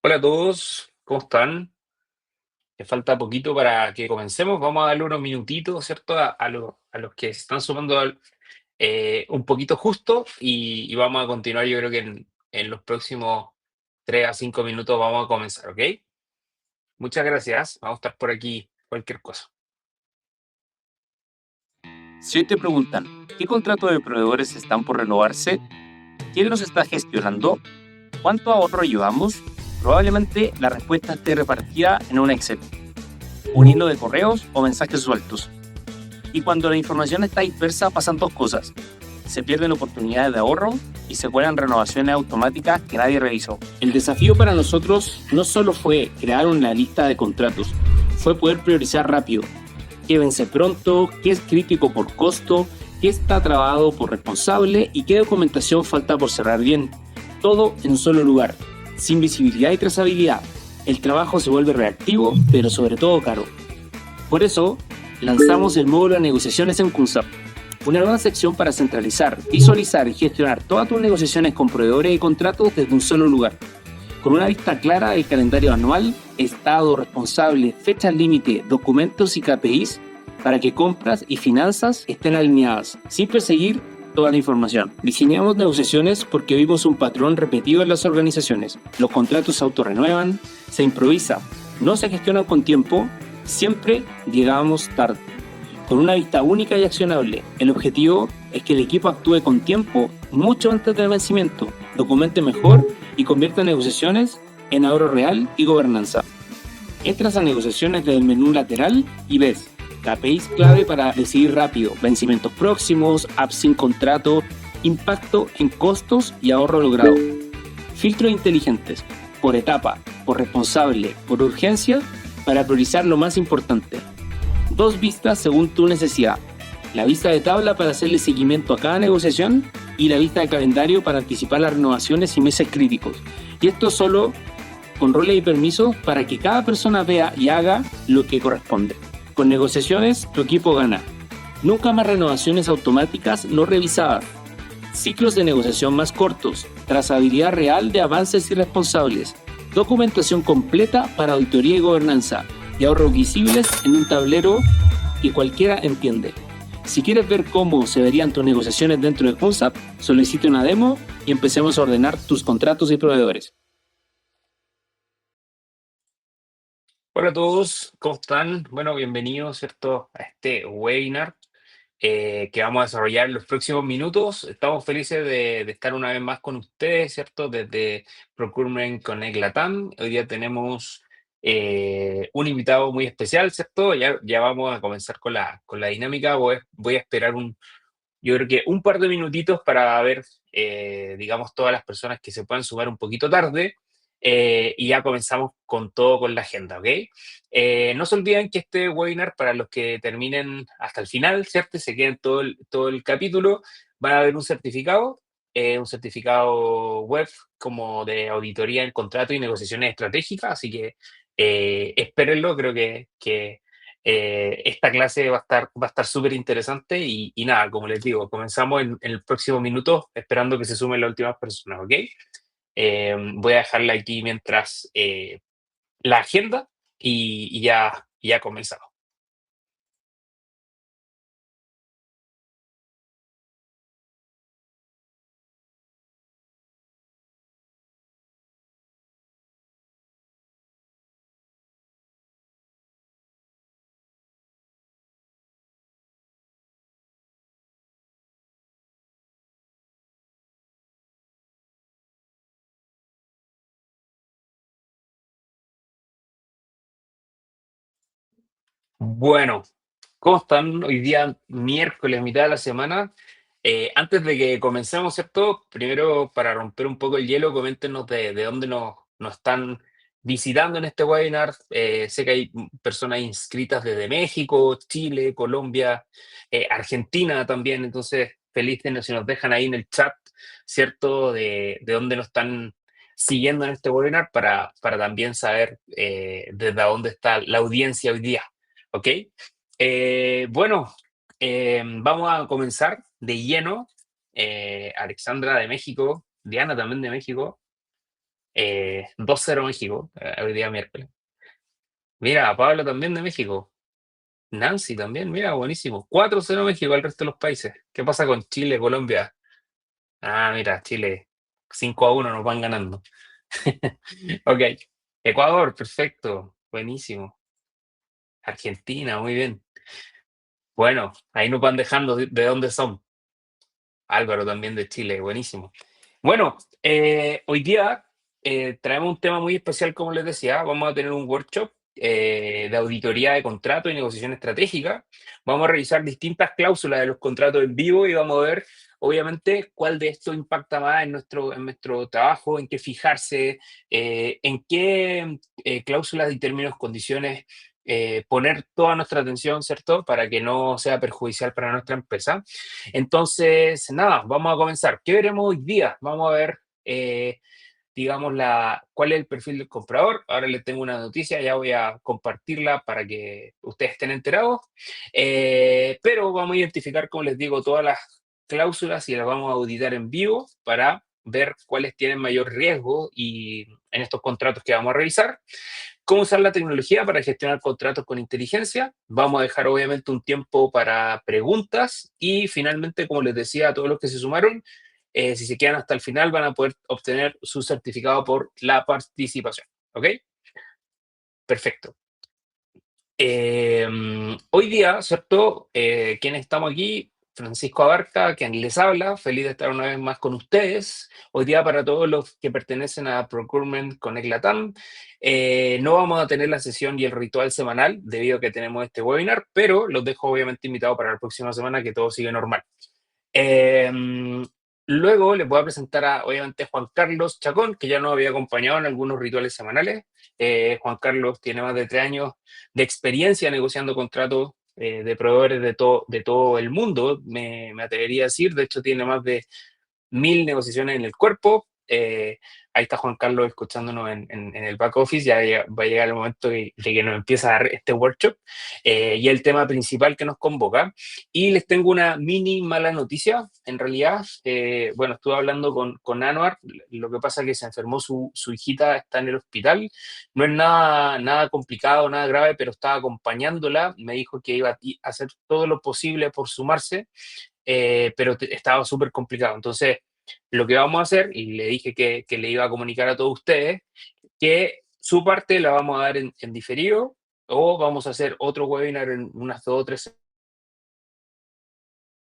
Hola a todos, ¿cómo están? Me falta poquito para que comencemos. Vamos a darle unos minutitos, ¿cierto? A los que se están sumando un poquito justo y vamos a continuar. Yo creo que en los próximos 3 a 5 minutos vamos a comenzar, ¿ok? Muchas gracias. Vamos a estar por aquí, cualquier cosa. Si hoy te preguntan, ¿qué contratos de proveedores están por renovarse? ¿Quién los está gestionando? ¿Cuánto ahorro llevamos? Probablemente la respuesta esté repartida en un Excel, un hilo de correos o mensajes sueltos. Y cuando la información está dispersa pasan dos cosas. Se pierden oportunidades de ahorro y se cuelan renovaciones automáticas que nadie revisó. El desafío para nosotros no solo fue crear una lista de contratos, fue poder priorizar rápido qué vence pronto, qué es crítico por costo, qué está trabado por responsable y qué documentación falta por cerrar bien. Todo en un solo lugar, sin visibilidad y trazabilidad. El trabajo se vuelve reactivo, pero sobre todo caro. Por eso, lanzamos el módulo de negociaciones en Kunsap, una nueva sección para centralizar, visualizar y gestionar todas tus negociaciones con proveedores y contratos desde un solo lugar. Con una vista clara del calendario anual, estado, responsable, fechas límite, documentos y KPIs para que compras y finanzas estén alineadas, sin perseguir toda la información. Diseñamos negociaciones porque vimos un patrón repetido en las organizaciones. Los contratos se autorrenuevan, se improvisa, no se gestionan con tiempo, siempre llegamos tarde. Con una vista única y accionable, el objetivo es que el equipo actúe con tiempo mucho antes del vencimiento, documente mejor y convierta negociaciones en ahorro real y gobernanza. Entras a negociaciones desde el menú lateral y ves KPIs clave para decidir rápido, vencimientos próximos, apps sin contrato, impacto en costos y ahorro logrado. Filtros inteligentes, por etapa, por responsable, por urgencia, para priorizar lo más importante. Dos vistas según tu necesidad. La vista de tabla para hacerle seguimiento a cada negociación y la vista de calendario para anticipar las renovaciones y meses críticos. Y esto solo con roles y permisos para que cada persona vea y haga lo que corresponde. Con negociaciones, tu equipo gana. Nunca más renovaciones automáticas no revisadas. Ciclos de negociación más cortos. Trazabilidad real de avances y responsables. Documentación completa para auditoría y gobernanza. Y ahorros visibles en un tablero que cualquiera entiende. Si quieres ver cómo se verían tus negociaciones dentro de Kunsap, solicita una demo y empecemos a ordenar tus contratos y proveedores. Hola a todos, ¿cómo están? Bueno, bienvenidos, ¿cierto? A este webinar que vamos a desarrollar en los próximos minutos. Estamos felices de estar una vez más con ustedes, ¿cierto? Desde Procurement Connect Latam. Hoy día tenemos un invitado muy especial, ¿cierto? Ya vamos a comenzar con la dinámica. Voy a esperar yo creo que un par de minutitos para ver, digamos, todas las personas que se puedan sumar un poquito tarde. Y ya comenzamos con todo con la agenda, ¿ok? No se olviden que este webinar, para los que terminen hasta el final, ¿cierto? Se queden todo el capítulo, van a ver un certificado web como de auditoría en contrato y negociaciones estratégicas, así que espérenlo, creo que esta clase va a estar súper interesante y nada, como les digo, comenzamos en el próximo minuto esperando que se sumen las últimas personas, ¿ok? Voy a dejarla aquí mientras la agenda y ya comenzamos. Bueno, ¿cómo están? Hoy día, miércoles, mitad de la semana. Antes de que comencemos, ¿cierto? Primero, para romper un poco el hielo, coméntenos de dónde nos están visitando en este webinar. Sé que hay personas inscritas desde México, Chile, Colombia, Argentina también. Entonces, felices si nos dejan ahí en el chat, ¿cierto? De dónde nos están siguiendo en este webinar para también saber desde dónde está la audiencia hoy día. ¿Ok? Bueno, vamos a comenzar de lleno. Alexandra de México, Diana también de México. 2-0 México, hoy día miércoles. Mira, Pablo también de México. Nancy también, mira, buenísimo. 4-0 México al resto de los países. ¿Qué pasa con Chile, Colombia? Ah, mira, Chile 5-1 nos van ganando. Ok. Ecuador, perfecto. Buenísimo. Argentina, muy bien. Bueno, ahí nos van dejando de dónde son. Álvaro también de Chile, buenísimo. Bueno, hoy día traemos un tema muy especial, como les decía. Vamos a tener un workshop de auditoría de contrato y negociación estratégica. Vamos a revisar distintas cláusulas de los contratos en vivo y vamos a ver, obviamente, cuál de esto impacta más en nuestro trabajo, en qué fijarse, en qué cláusulas y términos, condiciones poner toda nuestra atención, ¿cierto? Para que no sea perjudicial para nuestra empresa. Entonces, nada, vamos a comenzar. ¿Qué veremos hoy día? Vamos a ver, digamos, cuál es el perfil del comprador. Ahora les tengo una noticia, ya voy a compartirla para que ustedes estén enterados. Pero vamos a identificar, como les digo, todas las cláusulas y las vamos a auditar en vivo para ver cuáles tienen mayor riesgo y en estos contratos que vamos a revisar. ¿Cómo usar la tecnología para gestionar contratos con inteligencia? Vamos a dejar obviamente un tiempo para preguntas y finalmente, como les decía a todos los que se sumaron, si se quedan hasta el final van a poder obtener su certificado por la participación. ¿Ok? Perfecto. Hoy día, ¿cierto? ¿Quiénes estamos aquí? Francisco Abarca, quien les habla, feliz de estar una vez más con ustedes. Hoy día para todos los que pertenecen a Procurement Connect Latam, no vamos a tener la sesión y el ritual semanal debido a que tenemos este webinar, pero los dejo obviamente invitados para la próxima semana que todo sigue normal. Eh, Luego les voy a presentar obviamente, Juan Carlos Chacón, que ya nos había acompañado en algunos rituales semanales. Juan Carlos tiene más de 3 años de experiencia negociando contratos de proveedores de todo el mundo, me atrevería a decir. De hecho, tiene más de 1000 negociaciones en el cuerpo. Ahí está Juan Carlos escuchándonos en el back office. Va a llegar el momento de que nos empiece a dar este workshop y el tema principal que nos convoca. Y les tengo una mini mala noticia. En realidad, bueno, estuve hablando con Anuar. Lo que pasa es que se enfermó su hijita, está en el hospital. No es nada complicado, nada grave, pero estaba acompañándola. Me dijo que iba a hacer todo lo posible por sumarse, pero estaba súper complicado. Entonces, lo que vamos a hacer, y le dije que le iba a comunicar a todos ustedes, que su parte la vamos a dar en diferido o vamos a hacer otro webinar en unas 2 o 3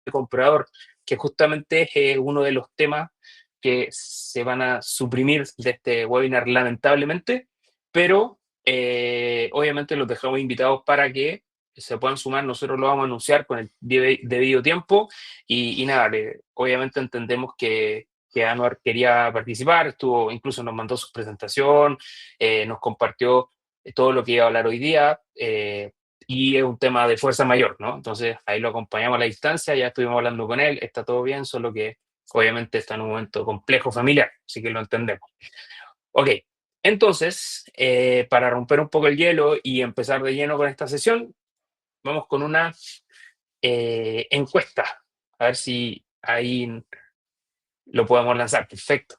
de comprador, que justamente es uno de los temas que se van a suprimir de este webinar lamentablemente, pero obviamente los dejamos invitados para que se puedan sumar. Nosotros lo vamos a anunciar con el debido tiempo y nada, obviamente entendemos que Anuar quería participar, incluso nos mandó su presentación, nos compartió todo lo que iba a hablar hoy día. Y es un tema de fuerza mayor, ¿no? Entonces ahí lo acompañamos a la distancia, ya estuvimos hablando con él, está todo bien, solo que obviamente está en un momento complejo familiar, así que lo entendemos. Ok, entonces, para romper un poco el hielo y empezar de lleno con esta sesión, vamos con una encuesta, a ver si ahí lo podemos lanzar. Perfecto.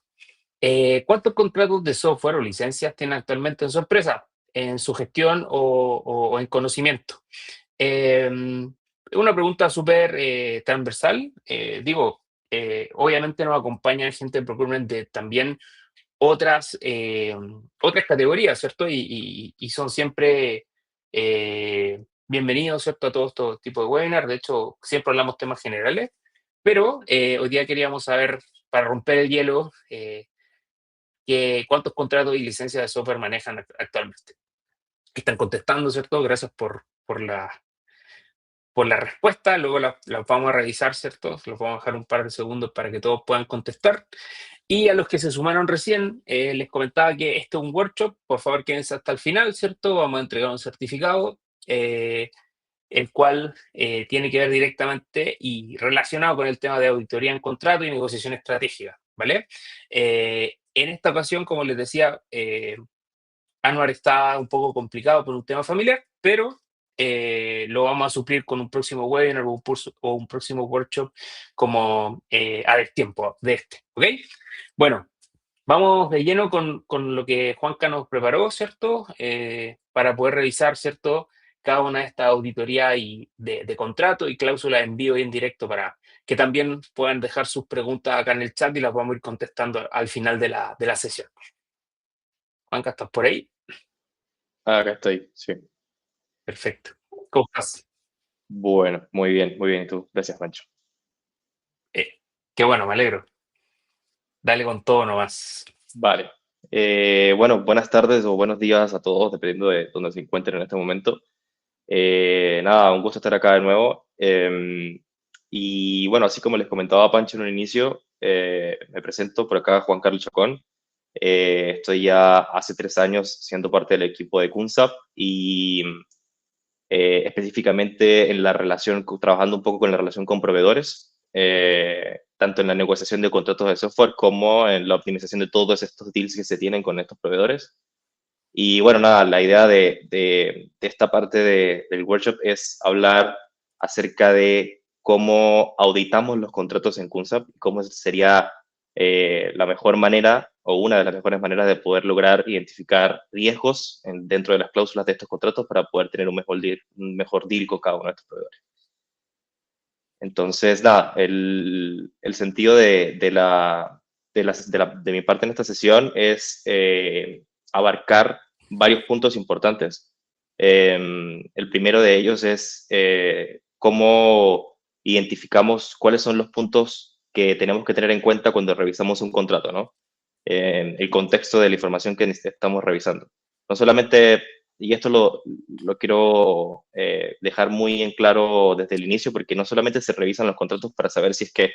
¿Cuántos contratos de software o licencias tiene actualmente en su empresa, en su gestión o en conocimiento? Eh, una pregunta súper transversal. Obviamente nos acompaña gente de procurement de también otras categorías, ¿cierto? Y son siempre bienvenidos, ¿cierto? A todo este tipo de webinar. De hecho, siempre hablamos temas generales, pero hoy día queríamos saber, para romper el hielo, cuántos contratos y licencias de software manejan actualmente. Están contestando, ¿cierto? Gracias por la respuesta. Luego la vamos a revisar, ¿cierto? Los vamos a dejar un par de segundos para que todos puedan contestar. Y a los que se sumaron recién, les comentaba que este es un workshop. Por favor, quédense hasta el final, ¿cierto? Vamos a entregar un certificado, el cual tiene que ver directamente y relacionado con el tema de auditoría en contrato y negociación estratégica, ¿vale? En esta ocasión, como les decía, Anuar está un poco complicado por un tema familiar, pero lo vamos a suplir con un próximo webinar o un próximo workshop como a tiempo de este, ¿ok? Bueno, vamos de lleno con lo que Juanca nos preparó, ¿cierto? Para poder revisar, ¿cierto? Cada una de estas auditorías de contrato y cláusulas en vivo y en directo para que también puedan dejar sus preguntas acá en el chat y las vamos a ir contestando al final de la sesión. Juanca, ¿estás por ahí? Acá estoy, sí. Perfecto. ¿Cómo estás? Bueno, muy bien, muy bien. ¿Y tú? Gracias, Pancho. Qué bueno, me alegro. Dale con todo nomás. Vale. Bueno, buenas tardes o buenos días a todos, dependiendo de dónde se encuentren en este momento. Nada, un gusto estar acá de nuevo. Y bueno, así como les comentaba Pancho en un inicio, me presento por acá, Juan Carlos Chacón. Estoy ya hace 3 años siendo parte del equipo de CUNSAP y específicamente en la relación, trabajando un poco con la relación con proveedores, tanto en la negociación de contratos de software como en la optimización de todos estos deals que se tienen con estos proveedores. Y bueno, nada, la idea de esta parte del workshop es hablar acerca de cómo auditamos los contratos en CUNSAP, cómo sería la mejor manera o una de las mejores maneras de poder lograr identificar riesgos dentro de las cláusulas de estos contratos para poder tener un mejor deal con cada uno de estos proveedores. Entonces, nada, el sentido de mi parte en esta sesión es abarcar varios puntos importantes. El primero de ellos es cómo identificamos cuáles son los puntos que tenemos que tener en cuenta cuando revisamos un contrato, ¿no? El contexto de la información que estamos revisando. No solamente, y esto lo quiero dejar muy en claro desde el inicio, porque no solamente se revisan los contratos para saber si es que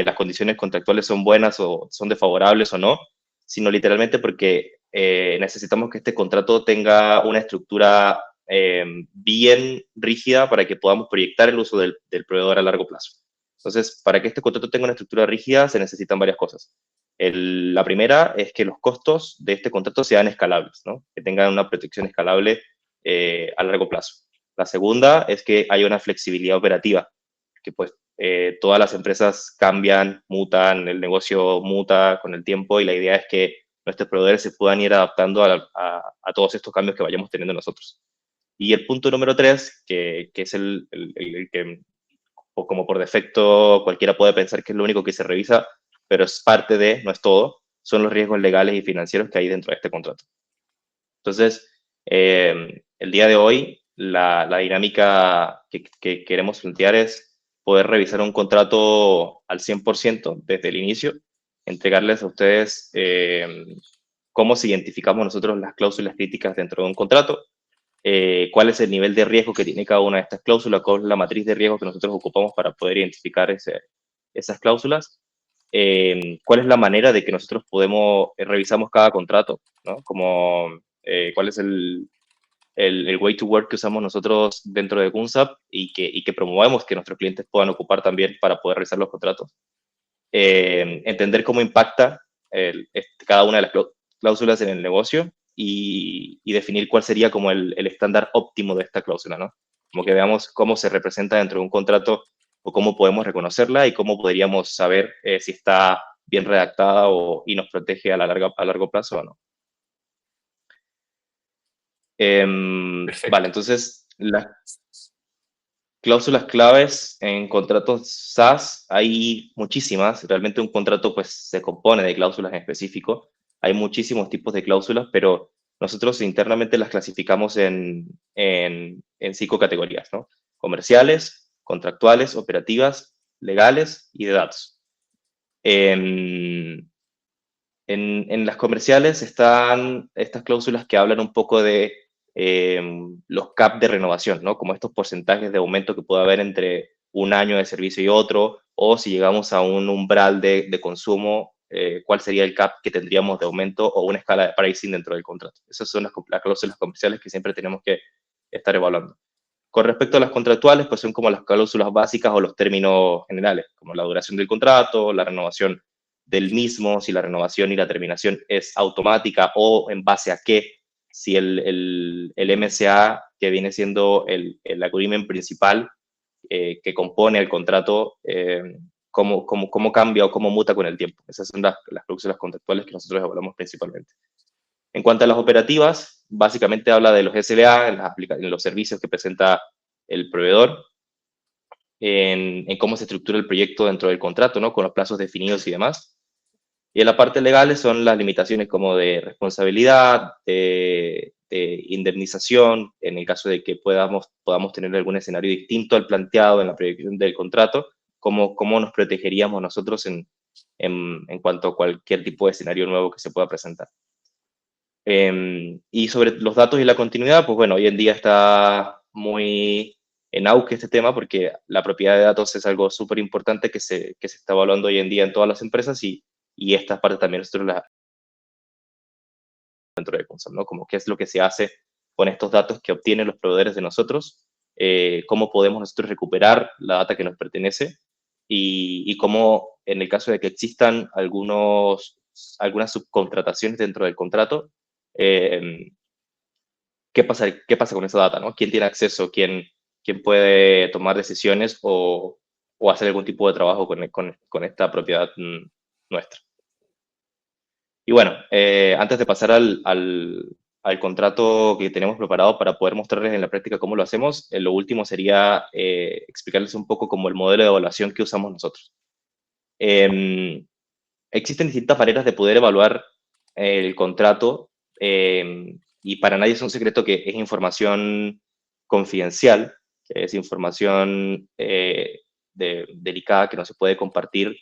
las condiciones contractuales son buenas o son desfavorables o no, sino literalmente porque necesitamos que este contrato tenga una estructura bien rígida para que podamos proyectar el uso del proveedor a largo plazo. Entonces, para que este contrato tenga una estructura rígida, se necesitan varias cosas. La primera es que los costos de este contrato sean escalables, ¿no? Que tengan una protección escalable a largo plazo. La segunda es que haya una flexibilidad operativa, que pues todas las empresas cambian, mutan, el negocio muta con el tiempo y la idea es que nuestros proveedores se puedan ir adaptando a todos estos cambios que vayamos teniendo nosotros. Y el punto número tres, que es el que, o como por defecto cualquiera puede pensar que es lo único que se revisa, pero es parte de, no es todo, son los riesgos legales y financieros que hay dentro de este contrato. Entonces, el día de hoy, la dinámica que queremos plantear es poder revisar un contrato al 100% desde el inicio, entregarles a ustedes cómo se identificamos nosotros las cláusulas críticas dentro de un contrato, cuál es el nivel de riesgo que tiene cada una de estas cláusulas, cuál es la matriz de riesgo que nosotros ocupamos para poder identificar esas cláusulas, cuál es la manera de que nosotros podemos, revisamos cada contrato, ¿no? Como cuál es el way to work que usamos nosotros dentro de CUNSAP y que promovemos que nuestros clientes puedan ocupar también para poder revisar los contratos. Entender cómo impacta cada una de las cláusulas en el negocio y definir cuál sería como el estándar óptimo de esta cláusula, ¿no? Como que veamos cómo se representa dentro de un contrato o cómo podemos reconocerla y cómo podríamos saber si está bien redactada y nos protege a largo plazo o no. Vale, Perfecto. entonces las cláusulas claves en contratos SaaS hay muchísimas. Realmente un contrato pues se compone de cláusulas en específico. Hay muchísimos tipos de cláusulas, pero nosotros internamente las clasificamos en 5 categorías, ¿no? Comerciales, contractuales, operativas, legales y de datos. En las comerciales están estas cláusulas que hablan un poco de los cap de renovación, ¿no? Como estos porcentajes de aumento que puede haber entre un año de servicio y otro, o si llegamos a un umbral de consumo, cuál sería el cap que tendríamos de aumento o una escala de pricing dentro del contrato. Esas son las cláusulas comerciales que siempre tenemos que estar evaluando. Con respecto a las contractuales, pues son como las cláusulas básicas o los términos generales, como la duración del contrato, la renovación del mismo, si la renovación y la terminación es automática o en base a qué, si el MSA que viene siendo el agreement principal que compone el contrato, cómo cambia o cómo muta con el tiempo. Esas son las cláusulas contractuales que nosotros evaluamos principalmente. En cuanto a las operativas, básicamente habla de los SLA, en los servicios que presenta el proveedor, en cómo se estructura el proyecto dentro del contrato, ¿no? Con los plazos definidos y demás. Y en la parte legal son las limitaciones como de responsabilidad, de indemnización, en el caso de que podamos tener algún escenario distinto al planteado en la proyección del contrato, cómo nos protegeríamos nosotros en cuanto a cualquier tipo de escenario nuevo que se pueda presentar. Y sobre los datos y la continuidad, pues bueno, hoy en día está muy en auge este tema porque la propiedad de datos es algo súper importante que se está evaluando hoy en día en todas las empresas y esta parte también nosotros la dentro de Consol, ¿no? Como qué es lo que se hace con estos datos que obtienen los proveedores de nosotros, cómo podemos nosotros recuperar la data que nos pertenece y cómo en el caso de que existan algunas subcontrataciones dentro del contrato, eh, qué pasa con esa data, ¿no? ¿Quién tiene acceso? ¿Quién puede tomar decisiones o hacer algún tipo de trabajo con esta propiedad nuestra? Y bueno, antes de pasar al contrato que tenemos preparado para poder mostrarles en la práctica cómo lo hacemos, lo último sería explicarles un poco como el modelo de evaluación que usamos nosotros. Existen distintas maneras de poder evaluar el contrato y para nadie es un secreto que es información confidencial, que es información delicada que no se puede compartir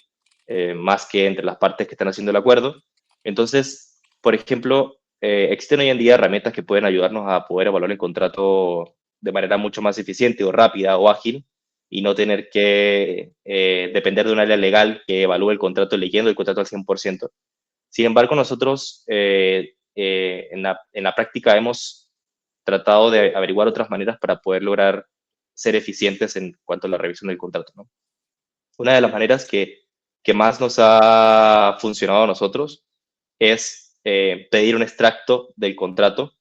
más que entre las partes que están haciendo el acuerdo. Entonces, por ejemplo, existen hoy en día herramientas que pueden ayudarnos a poder evaluar el contrato de manera mucho más eficiente o rápida o ágil y no tener que depender de un área legal que evalúe el contrato leyendo el contrato al 100%. Sin embargo, nosotros en la práctica hemos tratado de averiguar otras maneras para poder lograr ser eficientes en cuanto a la revisión del contrato, ¿no? Una de las maneras que más nos ha funcionado a nosotros es pedir un extracto del contrato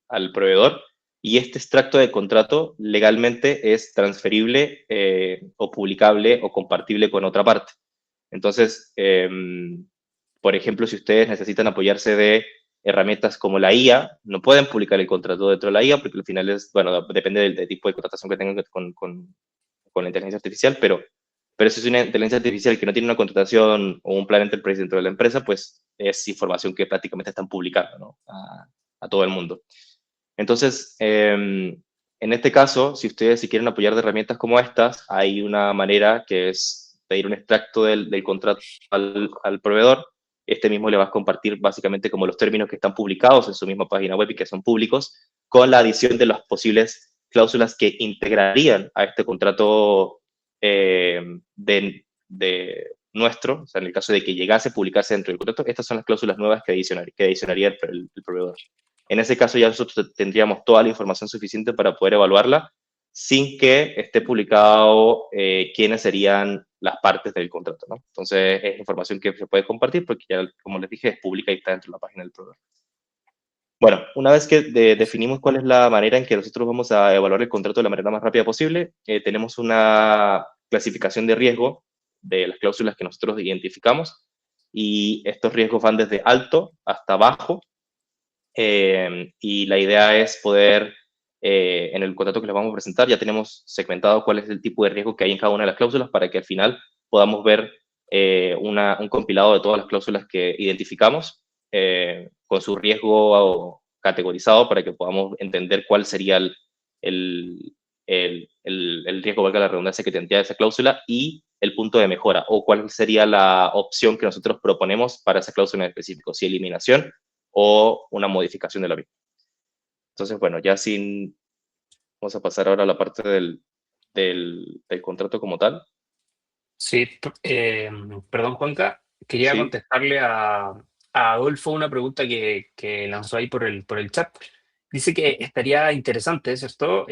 al proveedor y este extracto de contrato legalmente es transferible o publicable o compartible con otra parte. Entonces, por ejemplo, si ustedes necesitan apoyarse de herramientas como la IA, no pueden publicar el contrato dentro de la IA porque al final bueno, depende del tipo de contratación que tengan con la inteligencia artificial, pero si es una inteligencia artificial que no tiene una contratación o un plan enterprise dentro de la empresa, pues es información que prácticamente están publicando, ¿no? a todo el mundo. Entonces, en este caso, si ustedes si quieren apoyar de herramientas como estas, hay una manera que es pedir un extracto del contrato al proveedor. Este mismo le va a compartir básicamente como los términos que están publicados en su misma página web y que son públicos, con la adición de las posibles cláusulas que integrarían a este contrato nuestro, o sea, en el caso de que llegase a publicarse dentro del contrato, estas son las cláusulas nuevas que adicionaría el proveedor. En ese caso ya nosotros tendríamos toda la información suficiente para poder evaluarla sin que esté publicado quiénes serían las partes del contrato, ¿no? Entonces es información que se puede compartir porque ya, como les dije, es pública y está dentro de la página del proveedor. Bueno, una vez que definimos cuál es la manera en que nosotros vamos a evaluar el contrato de la manera más rápida posible, tenemos una clasificación de riesgo de las cláusulas que nosotros identificamos y estos riesgos van desde alto hasta bajo y la idea es poder, en el contrato que les vamos a presentar, ya tenemos segmentado cuál es el tipo de riesgo que hay en cada una de las cláusulas para que al final podamos ver un compilado de todas las cláusulas que identificamos con su riesgo categorizado para que podamos entender cuál sería el riesgo, valga la redundancia, que tendría esa cláusula y el punto de mejora o cuál sería la opción que nosotros proponemos para esa cláusula en específico, si eliminación o una modificación de la misma. Entonces, bueno, vamos a pasar ahora a la parte del contrato como tal. Sí, perdón, Juanca, quería Sí, contestarle a Adolfo una pregunta que lanzó ahí por el chat. Dice que estaría interesante, ¿cierto?,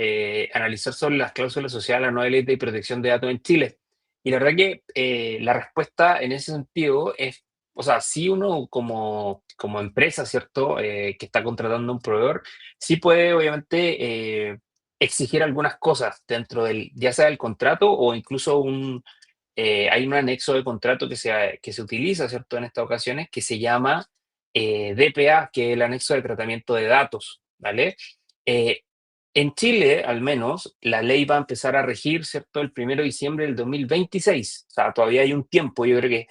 analizar sobre las cláusulas sociales a la nueva ley de protección de datos en Chile. Y la verdad que la respuesta en ese sentido es o sea, sí uno como empresa, ¿cierto? Que está contratando a un proveedor, sí puede obviamente exigir algunas cosas dentro del, ya sea el contrato o incluso hay un anexo de contrato que se utiliza, ¿cierto? En estas ocasiones, que se llama DPA, que es el anexo de tratamiento de datos, ¿vale? Eh, en Chile, al menos, la ley va a empezar a regir, ¿cierto? El 1 de diciembre del 2026. O sea, todavía hay un tiempo, yo creo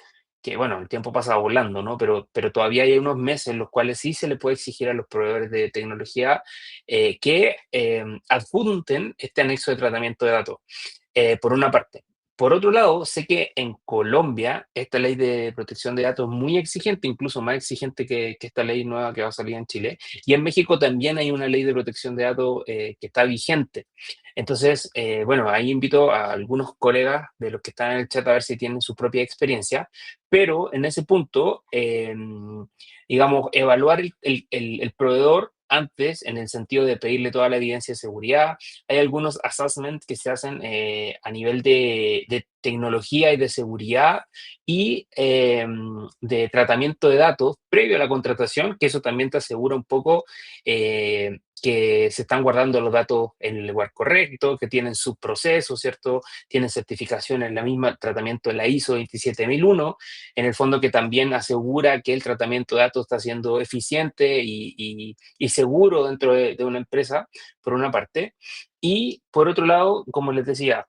bueno, el tiempo pasa volando, ¿no? Pero todavía hay unos meses en los cuales sí se le puede exigir a los proveedores de tecnología que adjunten este anexo de tratamiento de datos, por una parte. Por otro lado, sé que en Colombia esta ley de protección de datos es muy exigente, incluso más exigente que esta ley nueva que va a salir en Chile. Y en México también hay una ley de protección de datos que está vigente. Entonces, bueno, ahí invito a algunos colegas de los que están en el chat a ver si tienen su propia experiencia, pero en ese punto, digamos, evaluar el proveedor antes en el sentido de pedirle toda la evidencia de seguridad. Hay algunos assessments que se hacen a nivel de tecnología y de seguridad y de tratamiento de datos previo a la contratación, que eso también te asegura un poco que se están guardando los datos en el lugar correcto, que tienen sus procesos, ¿cierto? Tienen certificación en la misma tratamiento de la ISO 27001, en el fondo que también asegura que el tratamiento de datos está siendo eficiente y seguro dentro de una empresa, por una parte. Y por otro lado, como les decía,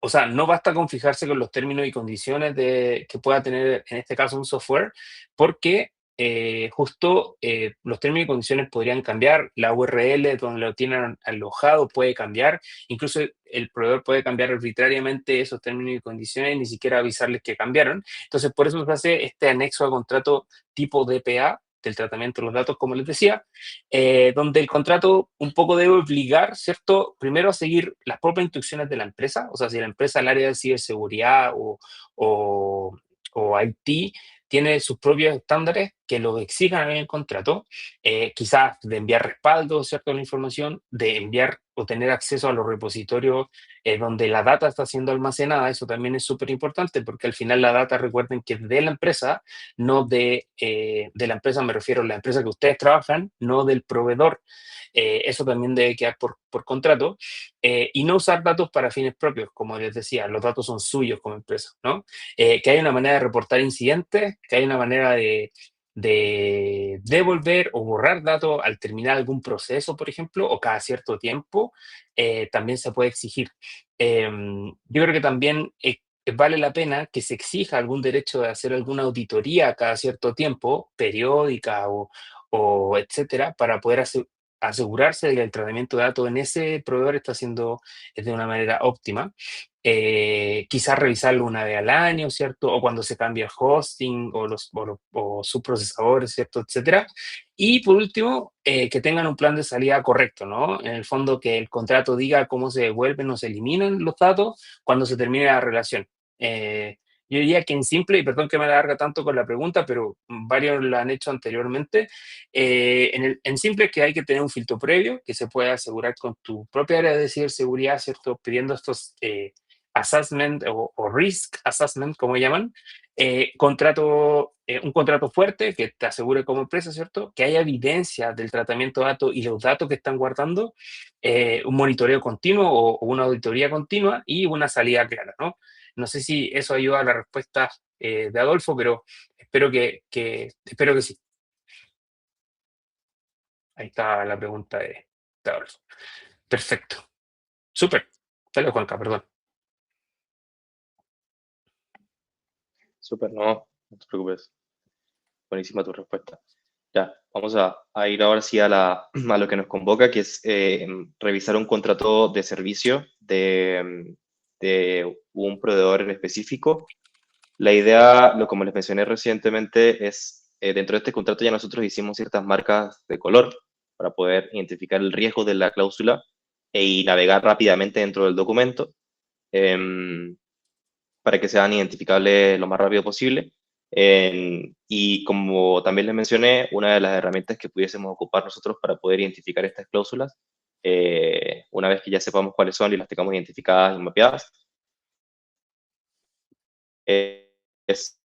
o sea, no basta con fijarse con los términos y condiciones que pueda tener en este caso un software, porque justo los términos y condiciones podrían cambiar, la URL donde lo tienen alojado puede cambiar, incluso el proveedor puede cambiar arbitrariamente esos términos y condiciones, ni siquiera avisarles que cambiaron. Entonces, por eso se hace este anexo a contrato tipo DPA, del tratamiento de los datos, como les decía, donde el contrato un poco debe obligar, ¿cierto? Primero a seguir las propias instrucciones de la empresa, o sea, si la empresa, el área de ciberseguridad o, o IT, tiene sus propios estándares que los exijan en el contrato, quizás de enviar respaldo, ¿cierto?, a la información, de enviar o tener acceso a los repositorios donde la data está siendo almacenada. Eso también es súper importante porque al final la data, recuerden que es de la empresa, no de la empresa, me refiero a la empresa que ustedes trabajan, no del proveedor. Eso también debe quedar por contrato. Y no usar datos para fines propios, como les decía, los datos son suyos como empresa, ¿no? Que hay una manera de reportar incidentes, que hay una manera de devolver o borrar datos al terminar algún proceso, por ejemplo, o cada cierto tiempo, también se puede exigir. Yo creo que también vale la pena que se exija algún derecho de hacer alguna auditoría cada cierto tiempo, periódica o etcétera, para poder asegurarse de que el tratamiento de datos en ese proveedor está haciendo de una manera óptima. Quizás revisarlo una vez al año, ¿cierto? O cuando se cambia el hosting o sus procesadores, ¿cierto? Etcétera. Y por último, que tengan un plan de salida correcto, ¿no? En el fondo, que el contrato diga cómo se devuelven o se eliminan los datos cuando se termine la relación. Eh, yo diría que en simple, y perdón que me alarga tanto con la pregunta, pero varios la han hecho anteriormente, en simple es que hay que tener un filtro previo que se puede asegurar con tu propia área de ciberseguridad, ¿cierto? Pidiendo estos assessment o risk assessment, como llaman, un contrato fuerte que te asegure como empresa, ¿cierto? Que haya evidencia del tratamiento de datos y los datos que están guardando, un monitoreo continuo o una auditoría continua y una salida clara, ¿no? No sé si eso ayuda a la respuesta de Adolfo, pero espero que sí. Ahí está la pregunta de Adolfo. Perfecto. Súper. Dale, Juanca, perdón. Súper, no te preocupes. Buenísima tu respuesta. Ya, vamos a ir ahora sí a lo que nos convoca, que es revisar un contrato de servicio de un proveedor en específico. La idea, como les mencioné recientemente, es dentro de este contrato ya nosotros hicimos ciertas marcas de color para poder identificar el riesgo de la cláusula y navegar rápidamente dentro del documento para que sean identificables lo más rápido posible. Y como también les mencioné, una de las herramientas que pudiésemos ocupar nosotros para poder identificar estas cláusulas, una vez que ya sepamos cuáles son y las tengamos identificadas y mapeadas, es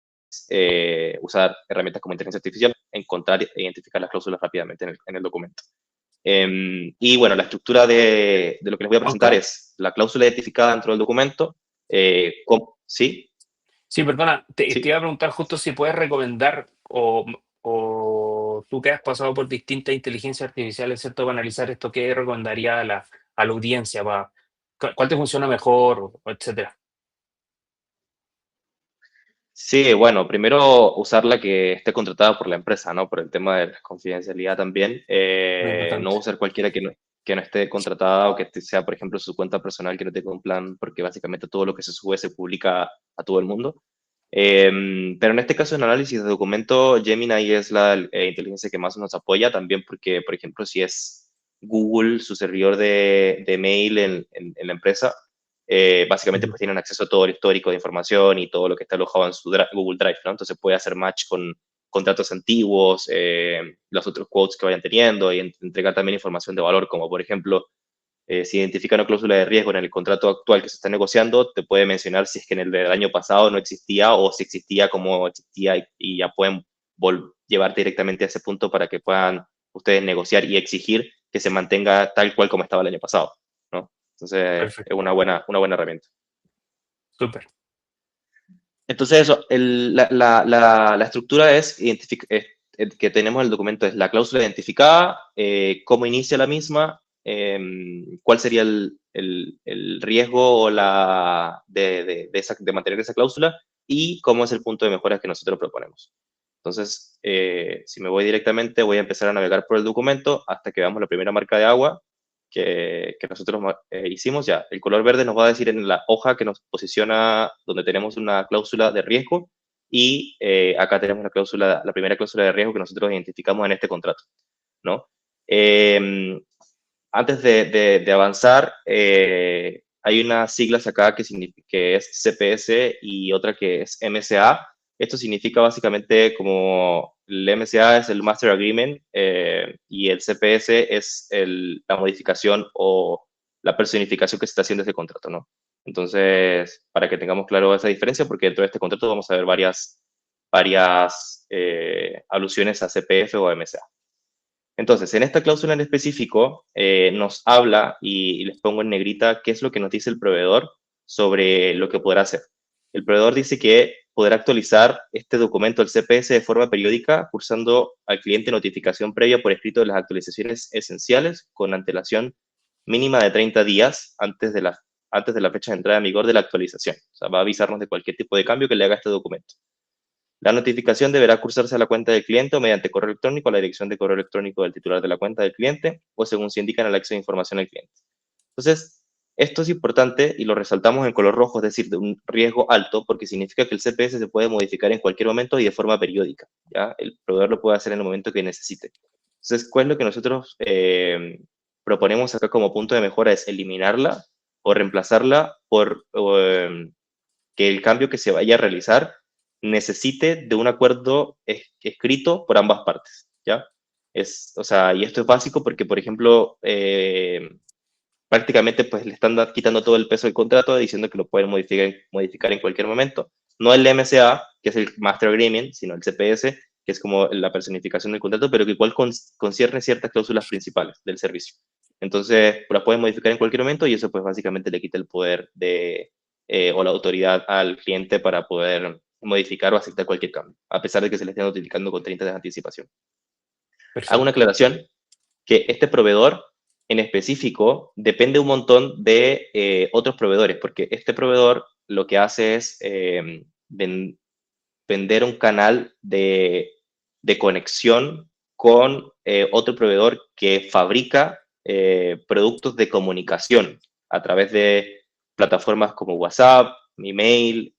usar herramientas como inteligencia artificial, encontrar e identificar las cláusulas rápidamente en el documento. Y bueno, la estructura de lo que les voy a presentar Oscar. es la cláusula identificada dentro del documento. ¿Sí? Sí, perdona, te iba ¿Sí? a preguntar justo si puedes recomendar o tú que has pasado por distintas inteligencias artificiales, ¿cierto? Para analizar esto, ¿qué recomendaría a la audiencia? ¿Cuál te funciona mejor, o etcétera? Sí, bueno, primero usar la que esté contratada por la empresa, ¿no? Por el tema de la confidencialidad también. Muy No importante. usar cualquiera que no esté contratada o que sea, por ejemplo, su cuenta personal que no tenga un plan, porque básicamente todo lo que se sube se publica a todo el mundo. Pero en este caso, en análisis de documento, Gemini es la inteligencia que más nos apoya también porque, por ejemplo, si es Google, su servidor de mail en la empresa, básicamente Ujú. pues tienen acceso a todo el histórico de información y todo lo que está alojado en su Google Drive, ¿no? Entonces puede hacer match con contratos antiguos, los otros quotes que vayan teniendo y entregar también información de valor, como por ejemplo, si identifica una cláusula de riesgo en el contrato actual que se está negociando, te puede mencionar si es que en el del año pasado no existía o si existía como existía y ya pueden llevarte directamente a ese punto para que puedan ustedes negociar y exigir que se mantenga tal cual como estaba el año pasado, ¿no? Entonces, es Perfecto, una buena herramienta. súper. Entonces, eso, la estructura que tenemos en el documento es la cláusula identificada, cómo inicia la misma, cuál sería el riesgo o de mantener esa cláusula y cómo es el punto de mejora que nosotros proponemos. Entonces, si me voy directamente, voy a empezar a navegar por el documento hasta que veamos la primera marca de agua que nosotros hicimos ya. El color verde nos va a decir en la hoja que nos posiciona donde tenemos una cláusula de riesgo y acá tenemos la primera cláusula de riesgo que nosotros identificamos en este contrato, ¿no? Eh, Antes de avanzar, hay unas siglas acá que es CPS y otra que es MSA. Esto significa básicamente como el MSA es el Master Agreement y el CPS es la modificación o la personificación que se está haciendo de ese contrato, ¿no? Entonces, para que tengamos claro esa diferencia, porque dentro de este contrato vamos a ver varias alusiones a CPF o a MSA. Entonces, en esta cláusula en específico, nos habla, y les pongo en negrita, qué es lo que nos dice el proveedor sobre lo que podrá hacer. El proveedor dice que podrá actualizar este documento, el CPS, de forma periódica, cursando al cliente notificación previa por escrito de las actualizaciones esenciales con antelación mínima de 30 días antes de la fecha de entrada en vigor de la actualización. O sea, va a avisarnos de cualquier tipo de cambio que le haga este documento. La notificación deberá cursarse a la cuenta del cliente o mediante correo electrónico a la dirección de correo electrónico del titular de la cuenta del cliente o según se indica en el acceso de información al cliente. Entonces, esto es importante y lo resaltamos en color rojo, es decir, de un riesgo alto, porque significa que el CPS se puede modificar en cualquier momento y de forma periódica. ¿Ya? El proveedor lo puede hacer en el momento que necesite. Entonces, ¿cuál es lo que nosotros proponemos acá como punto de mejora? Es eliminarla o reemplazarla por que el cambio que se vaya a realizar necesite de un acuerdo escrito por ambas partes, ¿ya? O sea, y esto es básico porque, por ejemplo, prácticamente pues le están quitando todo el peso del contrato diciendo que lo pueden modificar en cualquier momento. No el MSA, que es el Master Agreement, sino el CPS, que es como la personificación del contrato, pero que igual concierne ciertas cláusulas principales del servicio. Entonces, las pueden modificar en cualquier momento y eso pues básicamente le quita el poder o la autoridad al cliente para poder modificar o aceptar cualquier cambio, a pesar de que se le esté notificando con 30 días de anticipación. Hago una Perfecto. aclaración que este proveedor en específico depende un montón de otros proveedores, porque este proveedor lo que hace es vender un canal de conexión con otro proveedor que fabrica productos de comunicación a través de plataformas como WhatsApp, email,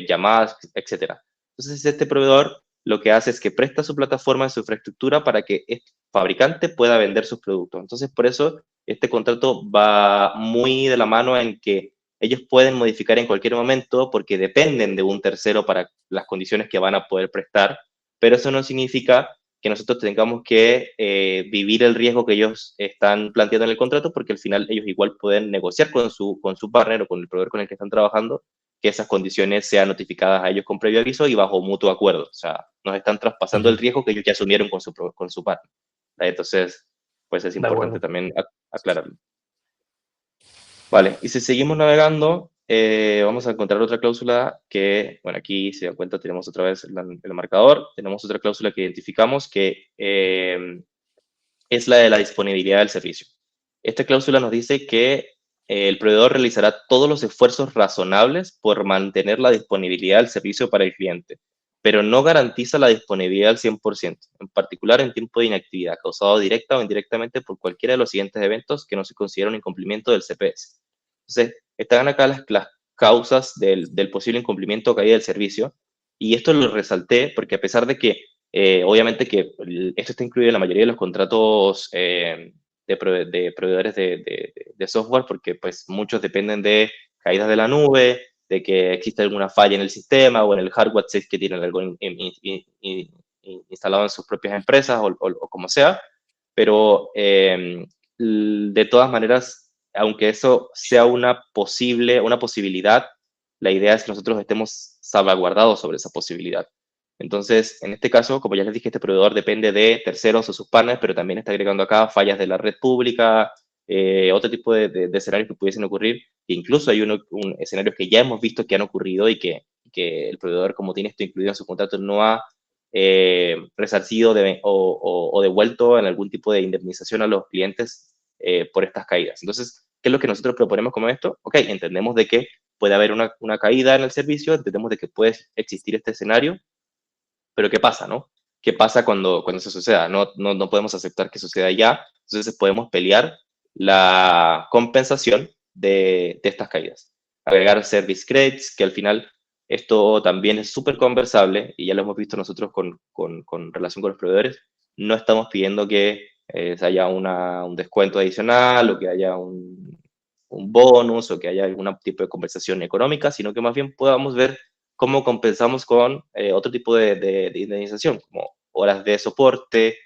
llamadas, etcétera. Entonces, este proveedor lo que hace es que presta su plataforma, su infraestructura para que este fabricante pueda vender sus productos. Entonces, por eso este contrato va muy de la mano en que ellos pueden modificar en cualquier momento porque dependen de un tercero para las condiciones que van a poder prestar, pero eso no significa que nosotros tengamos que vivir el riesgo que ellos están planteando en el contrato, porque al final ellos igual pueden negociar con su partner o con el proveedor con el que están trabajando que esas condiciones sean notificadas a ellos con previo aviso y bajo mutuo acuerdo. O sea, nos están traspasando el Ujú. riesgo que ellos ya asumieron con su partner. Entonces, pues es De importante acuerdo. también aclararlo. Vale, y si seguimos navegando, vamos a encontrar otra cláusula que, bueno, aquí si dan cuenta tenemos otra vez el marcador, tenemos otra cláusula que identificamos que es la de la disponibilidad del servicio. Esta cláusula nos dice que el proveedor realizará todos los esfuerzos razonables por mantener la disponibilidad del servicio para el cliente, pero no garantiza la disponibilidad al 100%, en particular en tiempo de inactividad, causado directa o indirectamente por cualquiera de los siguientes eventos que no se considera un incumplimiento del CPS. Entonces, están acá las causas del posible incumplimiento o caída del servicio, y esto lo resalté porque a pesar de que obviamente que esto está incluido en la mayoría de los contratos de proveedores de software, porque pues muchos dependen de caídas de la nube, de que existe alguna falla en el sistema o en el hardware si es que tienen algo instalado en sus propias empresas o como sea, pero de todas maneras, aunque eso sea una posibilidad, la idea es que nosotros estemos salvaguardados sobre esa posibilidad. Entonces, en este caso, como ya les dije, este proveedor depende de terceros o sus partners, pero también está agregando acá fallas de la red pública, otro tipo de escenarios que pudiesen ocurrir. E incluso hay escenarios que ya hemos visto que han ocurrido y que el proveedor, como tiene esto incluido en su contrato, no ha resarcido o devuelto en algún tipo de indemnización a los clientes por estas caídas. Entonces, ¿qué es lo que nosotros proponemos como esto? Ok, entendemos de que puede haber una caída en el servicio, entendemos de que puede existir este escenario, pero ¿qué pasa, no? ¿Qué pasa cuando eso suceda? No podemos aceptar que suceda ya, entonces podemos pelear la compensación de estas caídas. Agregar service credits, que al final esto también es súper conversable y ya lo hemos visto nosotros con relación con los proveedores. No estamos pidiendo que haya un descuento adicional o que haya un bonus o que haya algún tipo de compensación económica, sino que más bien podamos ver cómo compensamos con otro tipo de indemnización, como horas de soporte,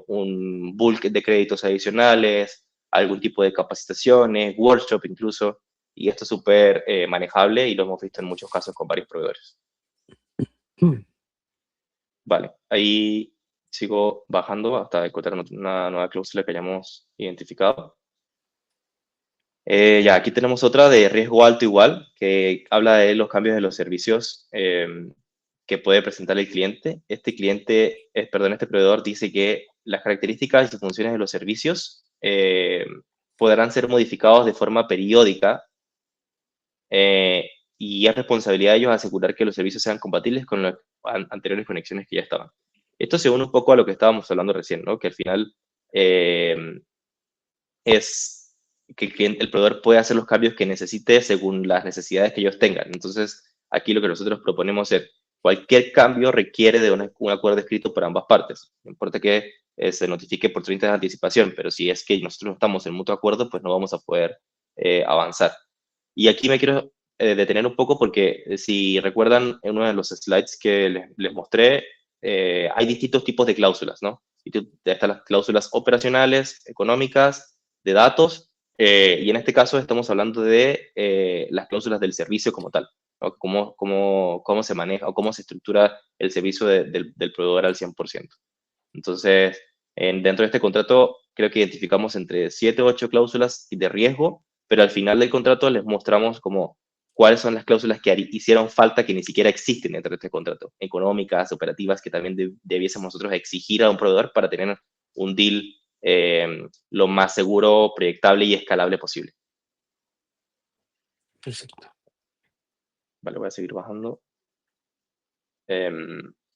un bulk de créditos adicionales, algún tipo de capacitaciones, workshop incluso, y esto es súper manejable y lo hemos visto en muchos casos con varios proveedores. Mm. Vale, ahí sigo bajando hasta encontrar una nueva cláusula que hayamos identificado. Ya, aquí tenemos otra de riesgo alto igual, que habla de los cambios de los servicios que puede presentar el cliente. Este proveedor dice que las características y funciones de los servicios podrán ser modificados de forma periódica eh, y es responsabilidad de ellos asegurar que los servicios sean compatibles con las anteriores conexiones que ya estaban. Esto se une un poco a lo que estábamos hablando recién, ¿no? Que al final es que el proveedor puede hacer los cambios que necesite según las necesidades que ellos tengan. Entonces, aquí lo que nosotros proponemos es, cualquier cambio requiere de un acuerdo escrito por ambas partes. No importa que se notifique por 30 días de anticipación, pero si es que nosotros no estamos en mutuo acuerdo, pues no vamos a poder avanzar. Y aquí me quiero detener un poco porque si recuerdan en uno de los slides que les mostré, hay distintos tipos de cláusulas, ¿no? Y están las cláusulas operacionales, económicas, de datos, y en este caso estamos hablando de las cláusulas del servicio como tal, ¿no? Cómo se maneja o cómo se estructura el servicio del proveedor al 100%. Entonces, dentro de este contrato, creo que identificamos entre 7 o 8 cláusulas de riesgo, pero al final del contrato les mostramos como cuáles son las cláusulas que hicieron falta que ni siquiera existen dentro de este contrato, económicas, operativas, que también debiésemos nosotros exigir a un proveedor para tener un deal lo más seguro, proyectable y escalable posible. Perfecto. Vale, voy a seguir bajando.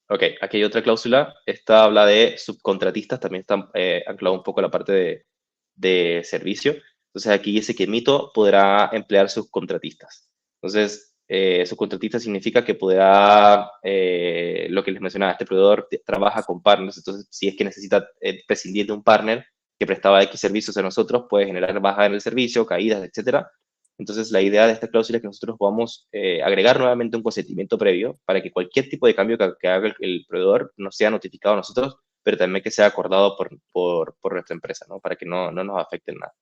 Ok, aquí hay otra cláusula. Esta habla de subcontratistas, también está anclado un poco a la parte de servicio. Entonces aquí dice que Mito podrá emplear subcontratistas. Entonces, subcontratista significa que podrá, lo que les mencionaba, este proveedor trabaja con partners, entonces si es que necesita prescindir de un partner que prestaba X servicios a nosotros, puede generar baja en el servicio, caídas, etcétera. Entonces, la idea de esta cláusula es que nosotros podamos agregar nuevamente un consentimiento previo para que cualquier tipo de cambio que haga el proveedor no sea notificado a nosotros, pero también que sea acordado por nuestra empresa, ¿no? Para que no nos afecte en nada.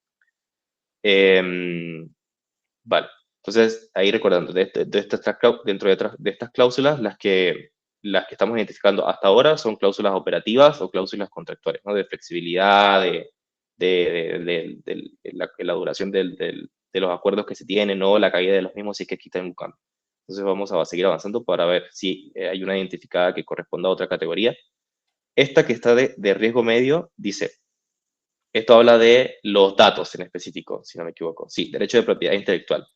Vale. Entonces, ahí recordando, dentro de estas cláusulas, las que estamos identificando hasta ahora son cláusulas operativas o cláusulas contractuales, ¿no? De flexibilidad, de la duración de los acuerdos que se tienen o la caída de los mismos si es que existen un cambio. Entonces vamos a seguir avanzando para ver si hay una identificada que corresponda a otra categoría. Esta que está de riesgo medio dice, esto habla de los datos en específico, si no me equivoco. Sí, derecho de propiedad intelectual.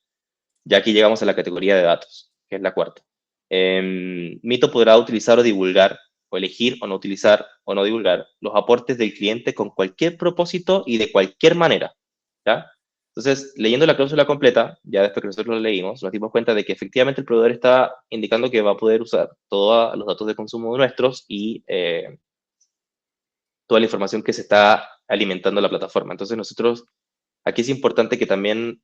Ya aquí llegamos a la categoría de datos, que es la cuarta. Mito podrá utilizar o divulgar, o elegir o no utilizar o no divulgar los aportes del cliente con cualquier propósito y de cualquier manera. ¿Ya? Entonces, leyendo la cláusula completa, ya después que nosotros lo leímos, nos dimos cuenta de que efectivamente el proveedor está indicando que va a poder usar todos los datos de consumo nuestros y toda la información que se está alimentando la plataforma. Entonces, nosotros, aquí es importante que también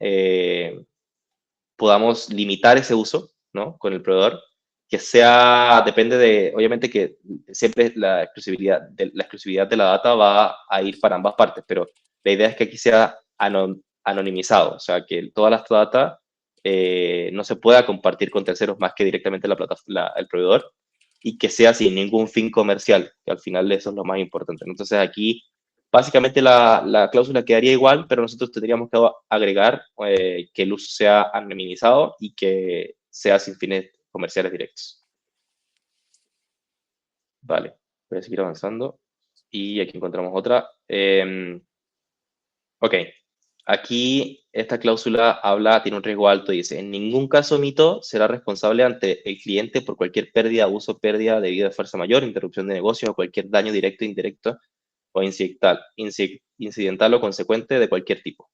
podamos limitar ese uso, ¿no? Con el proveedor, que sea, depende de, obviamente que siempre la exclusividad de la data va a ir para ambas partes, pero la idea es que aquí sea anonimizado, o sea, que toda la data no se pueda compartir con terceros más que directamente el proveedor y que sea sin ningún fin comercial, que al final eso es lo más importante. Entonces aquí básicamente la cláusula quedaría igual, pero nosotros tendríamos que agregar que el uso sea anonimizado y que sea sin fines comerciales directos. Vale, voy a seguir avanzando. Y aquí encontramos otra. Ok, aquí esta cláusula tiene un riesgo alto y dice, en ningún caso Mito será responsable ante el cliente por cualquier pérdida, abuso, pérdida debido a fuerza mayor, interrupción de negocio o cualquier daño directo, indirecto o incidental o consecuente de cualquier tipo.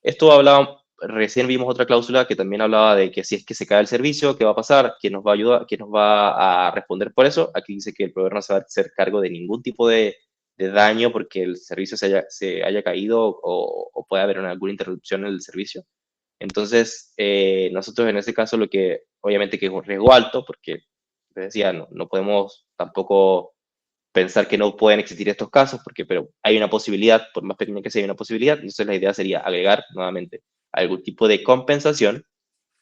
Esto hablaba, recién vimos otra cláusula que también hablaba de que si es que se cae el servicio, ¿qué va a pasar? ¿Quién nos va a ayudar? ¿Quién nos va a responder por eso? Aquí dice que el proveedor no se va a hacer cargo de ningún tipo de daño porque el servicio se haya caído o pueda haber alguna interrupción en el servicio. Entonces, nosotros en este caso lo que, obviamente que es un riesgo alto, porque, les decía, no podemos tampoco pensar que no pueden existir estos casos, pero hay una posibilidad, por más pequeña que sea, hay una posibilidad. Entonces la idea sería agregar nuevamente algún tipo de compensación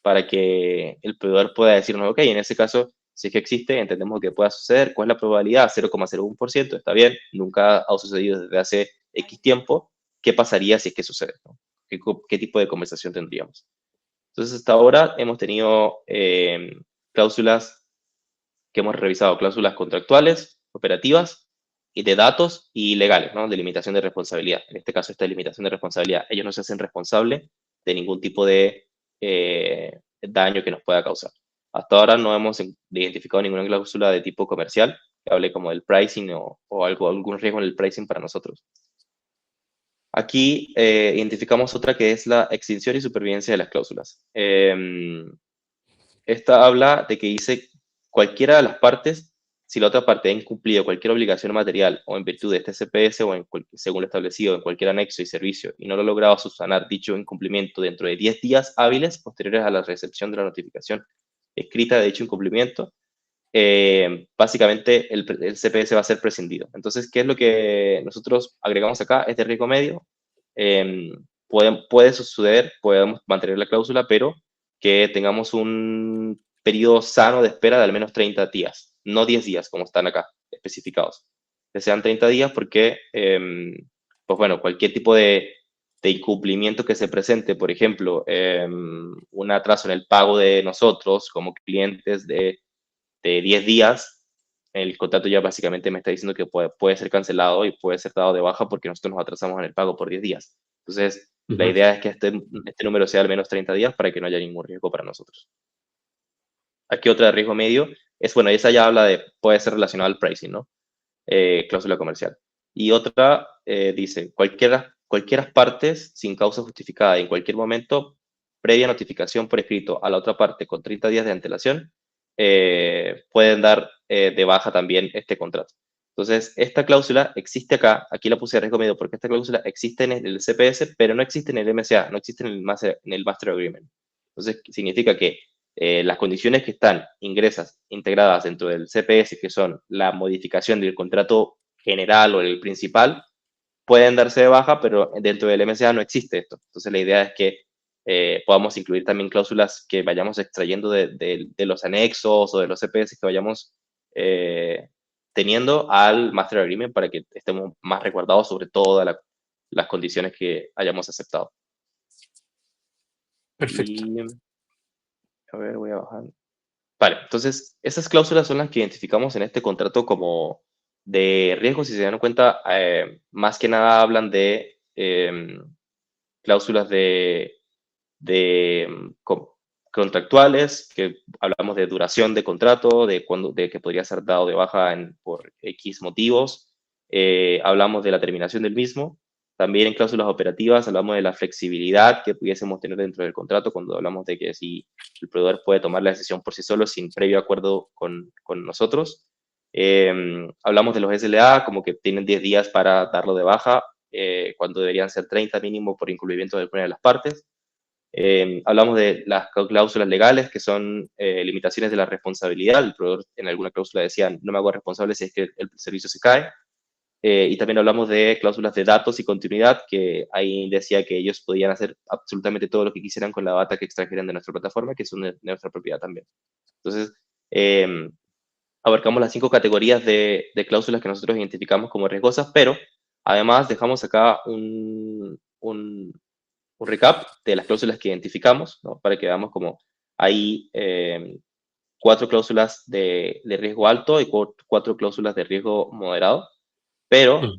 para que el proveedor pueda decirnos, ok, en ese caso, si es que existe, entendemos que pueda suceder, ¿cuál es la probabilidad? 0,01%, está bien, nunca ha sucedido desde hace X tiempo, ¿qué pasaría si es que sucede? ¿No? ¿Qué tipo de conversación tendríamos? Entonces, hasta ahora hemos tenido cláusulas que hemos revisado, cláusulas contractuales, operativas, y de datos y legales, ¿no? De limitación de responsabilidad. En este caso, esta limitación de responsabilidad, ellos no se hacen responsables de ningún tipo de daño que nos pueda causar. Hasta ahora no hemos identificado ninguna cláusula de tipo comercial que hable como del pricing o algún riesgo en el pricing para nosotros. Aquí identificamos otra que es la extinción y supervivencia de las cláusulas. Esta habla de que dice cualquiera de las partes, si la otra parte ha incumplido cualquier obligación material o en virtud de este CPS o según lo establecido en cualquier anexo y servicio y no lo ha logrado subsanar dicho incumplimiento dentro de 10 días hábiles posteriores a la recepción de la notificación escrita de dicho incumplimiento, básicamente el CPS va a ser prescindido. Entonces, ¿qué es lo que nosotros agregamos acá? Es de riesgo medio. Puede suceder, podemos mantener la cláusula, pero que tengamos un periodo sano de espera de al menos 30 días, no 10 días como están acá especificados. Que sean 30 días porque, pues bueno, cualquier tipo de incumplimiento que se presente, por ejemplo, un atraso en el pago de nosotros como clientes de 10 días, el contrato ya básicamente me está diciendo que puede ser cancelado y puede ser dado de baja porque nosotros nos atrasamos en el pago por 10 días. Entonces, la idea es que este número sea al menos 30 días para que no haya ningún riesgo para nosotros. Aquí otra de riesgo medio es, bueno, esa ya habla de, puede ser relacionada al pricing, ¿no? Cláusula comercial. Y otra dice, cualquiera partes sin causa justificada y en cualquier momento, previa notificación por escrito a la otra parte con 30 días de antelación, pueden dar de baja también este contrato. Entonces, esta cláusula existe acá, aquí la puse de riesgo medio porque esta cláusula existe en el CPS, pero no existe en el MSA, no existe en el Master Agreement. Entonces, significa que las condiciones que están integradas dentro del CPS, que son la modificación del contrato general o el principal, pueden darse de baja, pero dentro del MSA no existe esto. Entonces, la idea es que podamos incluir también cláusulas que vayamos extrayendo de los anexos o de los CPS que vayamos teniendo al Master Agreement para que estemos más resguardados sobre todas las condiciones que hayamos aceptado. Perfecto. Y, a ver, voy a bajar. Vale, entonces esas cláusulas son las que identificamos en este contrato como de riesgo. Si se dan cuenta, más que nada hablan de cláusulas de contractuales, que hablamos de duración de contrato, de que podría ser dado de baja por X motivos. Hablamos de la terminación del mismo. También en cláusulas operativas hablamos de la flexibilidad que pudiésemos tener dentro del contrato cuando hablamos de que si el proveedor puede tomar la decisión por sí solo sin previo acuerdo con nosotros. Hablamos de los SLA como que tienen 10 días para darlo de baja, cuando deberían ser 30 mínimo por incumplimiento de alguna de las partes. Hablamos de las cláusulas legales, que son limitaciones de la responsabilidad. El proveedor en alguna cláusula decía, no me hago responsable si es que el servicio se cae. Y también hablamos de cláusulas de datos y continuidad, que ahí decía que ellos podían hacer absolutamente todo lo que quisieran con la data que extrajeran de nuestra plataforma, que son de nuestra propiedad también. Entonces, abarcamos las 5 categorías de cláusulas que nosotros identificamos como riesgosas, pero además dejamos acá un recap de las cláusulas que identificamos, ¿no? Para que veamos como hay 4 cláusulas de riesgo alto y 4 cláusulas de riesgo moderado, pero Ujú.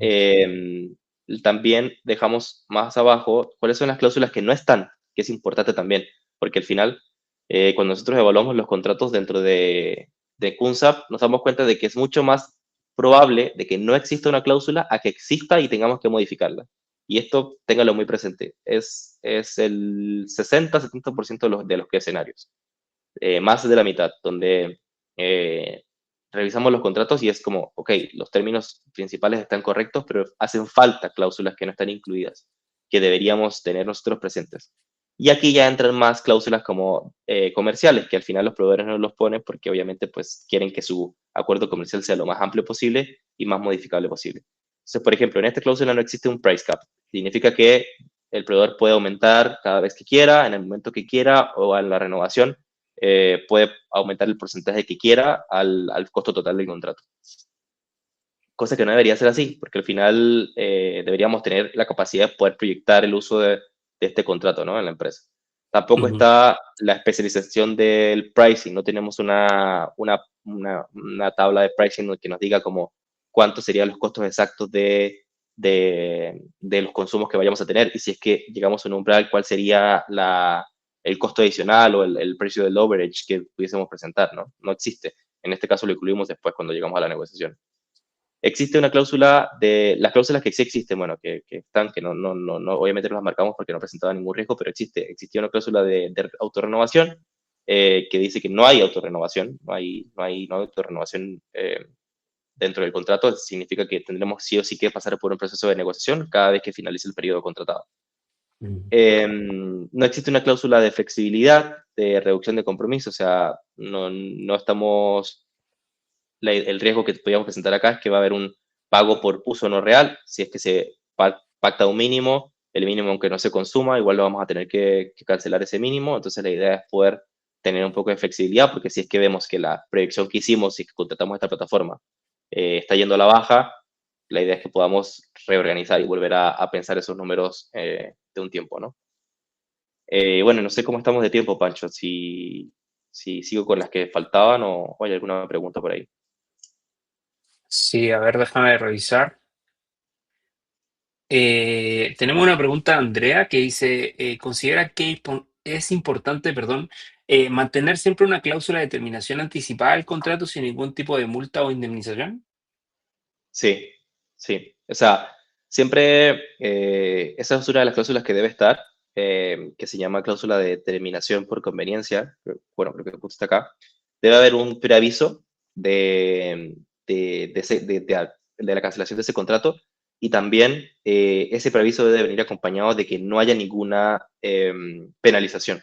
también dejamos más abajo cuáles son las cláusulas que no están, que es importante también, porque al final, cuando nosotros evaluamos los contratos dentro de QNSAP, nos damos cuenta de que es mucho más probable de que no exista una cláusula a que exista y tengamos que modificarla. Y esto, téngalo muy presente, es el 60-70% de los escenarios, más de la mitad, donde eh, revisamos los contratos y es como, ok, los términos principales están correctos, pero hacen falta cláusulas que no están incluidas, que deberíamos tener nosotros presentes. Y aquí ya entran más cláusulas como comerciales, que al final los proveedores no los ponen porque obviamente pues quieren que su acuerdo comercial sea lo más amplio posible y más modificable posible. Entonces, por ejemplo, en esta cláusula no existe un price cap. Significa que el proveedor puede aumentar cada vez que quiera, en el momento que quiera o en la renovación, puede aumentar el porcentaje que quiera al costo total del contrato. Cosa que no debería ser así, porque al final deberíamos tener la capacidad de poder proyectar el uso de este contrato, ¿no? En la empresa. Tampoco Ujú. está la especialización del pricing, no tenemos una tabla de pricing que nos diga como cuántos serían los costos exactos de los consumos que vayamos a tener y si es que llegamos a un umbral, cuál sería el costo adicional o el precio del overage que pudiésemos presentar, ¿no? No existe. En este caso lo incluimos después cuando llegamos a la negociación. Existe una cláusula las cláusulas que sí existen, bueno, que están, que no, obviamente no las marcamos porque no presentaba ningún riesgo, pero existía una cláusula de autorrenovación que dice que no hay autorrenovación, no hay autorrenovación dentro del contrato, significa que tendremos sí o sí que pasar por un proceso de negociación cada vez que finalice el periodo contratado. Ujú. No existe una cláusula de flexibilidad, de reducción de compromiso, o sea, no estamos el riesgo que podríamos presentar acá es que va a haber un pago por uso no real. Si es que se pacta un mínimo, el mínimo aunque no se consuma, igual lo vamos a tener que cancelar ese mínimo. Entonces la idea es poder tener un poco de flexibilidad, porque si es que vemos que la proyección que hicimos, si es que contratamos esta plataforma, está yendo a la baja, la idea es que podamos reorganizar y volver a pensar esos números de un tiempo, ¿no? Bueno, no sé cómo estamos de tiempo, Pancho, si sigo con las que faltaban o hay alguna pregunta por ahí. Sí, a ver, déjame revisar. Tenemos una pregunta de Andrea que dice, ¿considera que es importante, perdón, mantener siempre una cláusula de terminación anticipada del contrato sin ningún tipo de multa o indemnización? Sí, sí. O sea, siempre esa es una de las cláusulas que debe estar, que se llama cláusula de terminación por conveniencia. Bueno, creo que justo está acá. Debe haber un preaviso de la cancelación de ese contrato y también ese preaviso debe venir acompañado de que no haya ninguna penalización.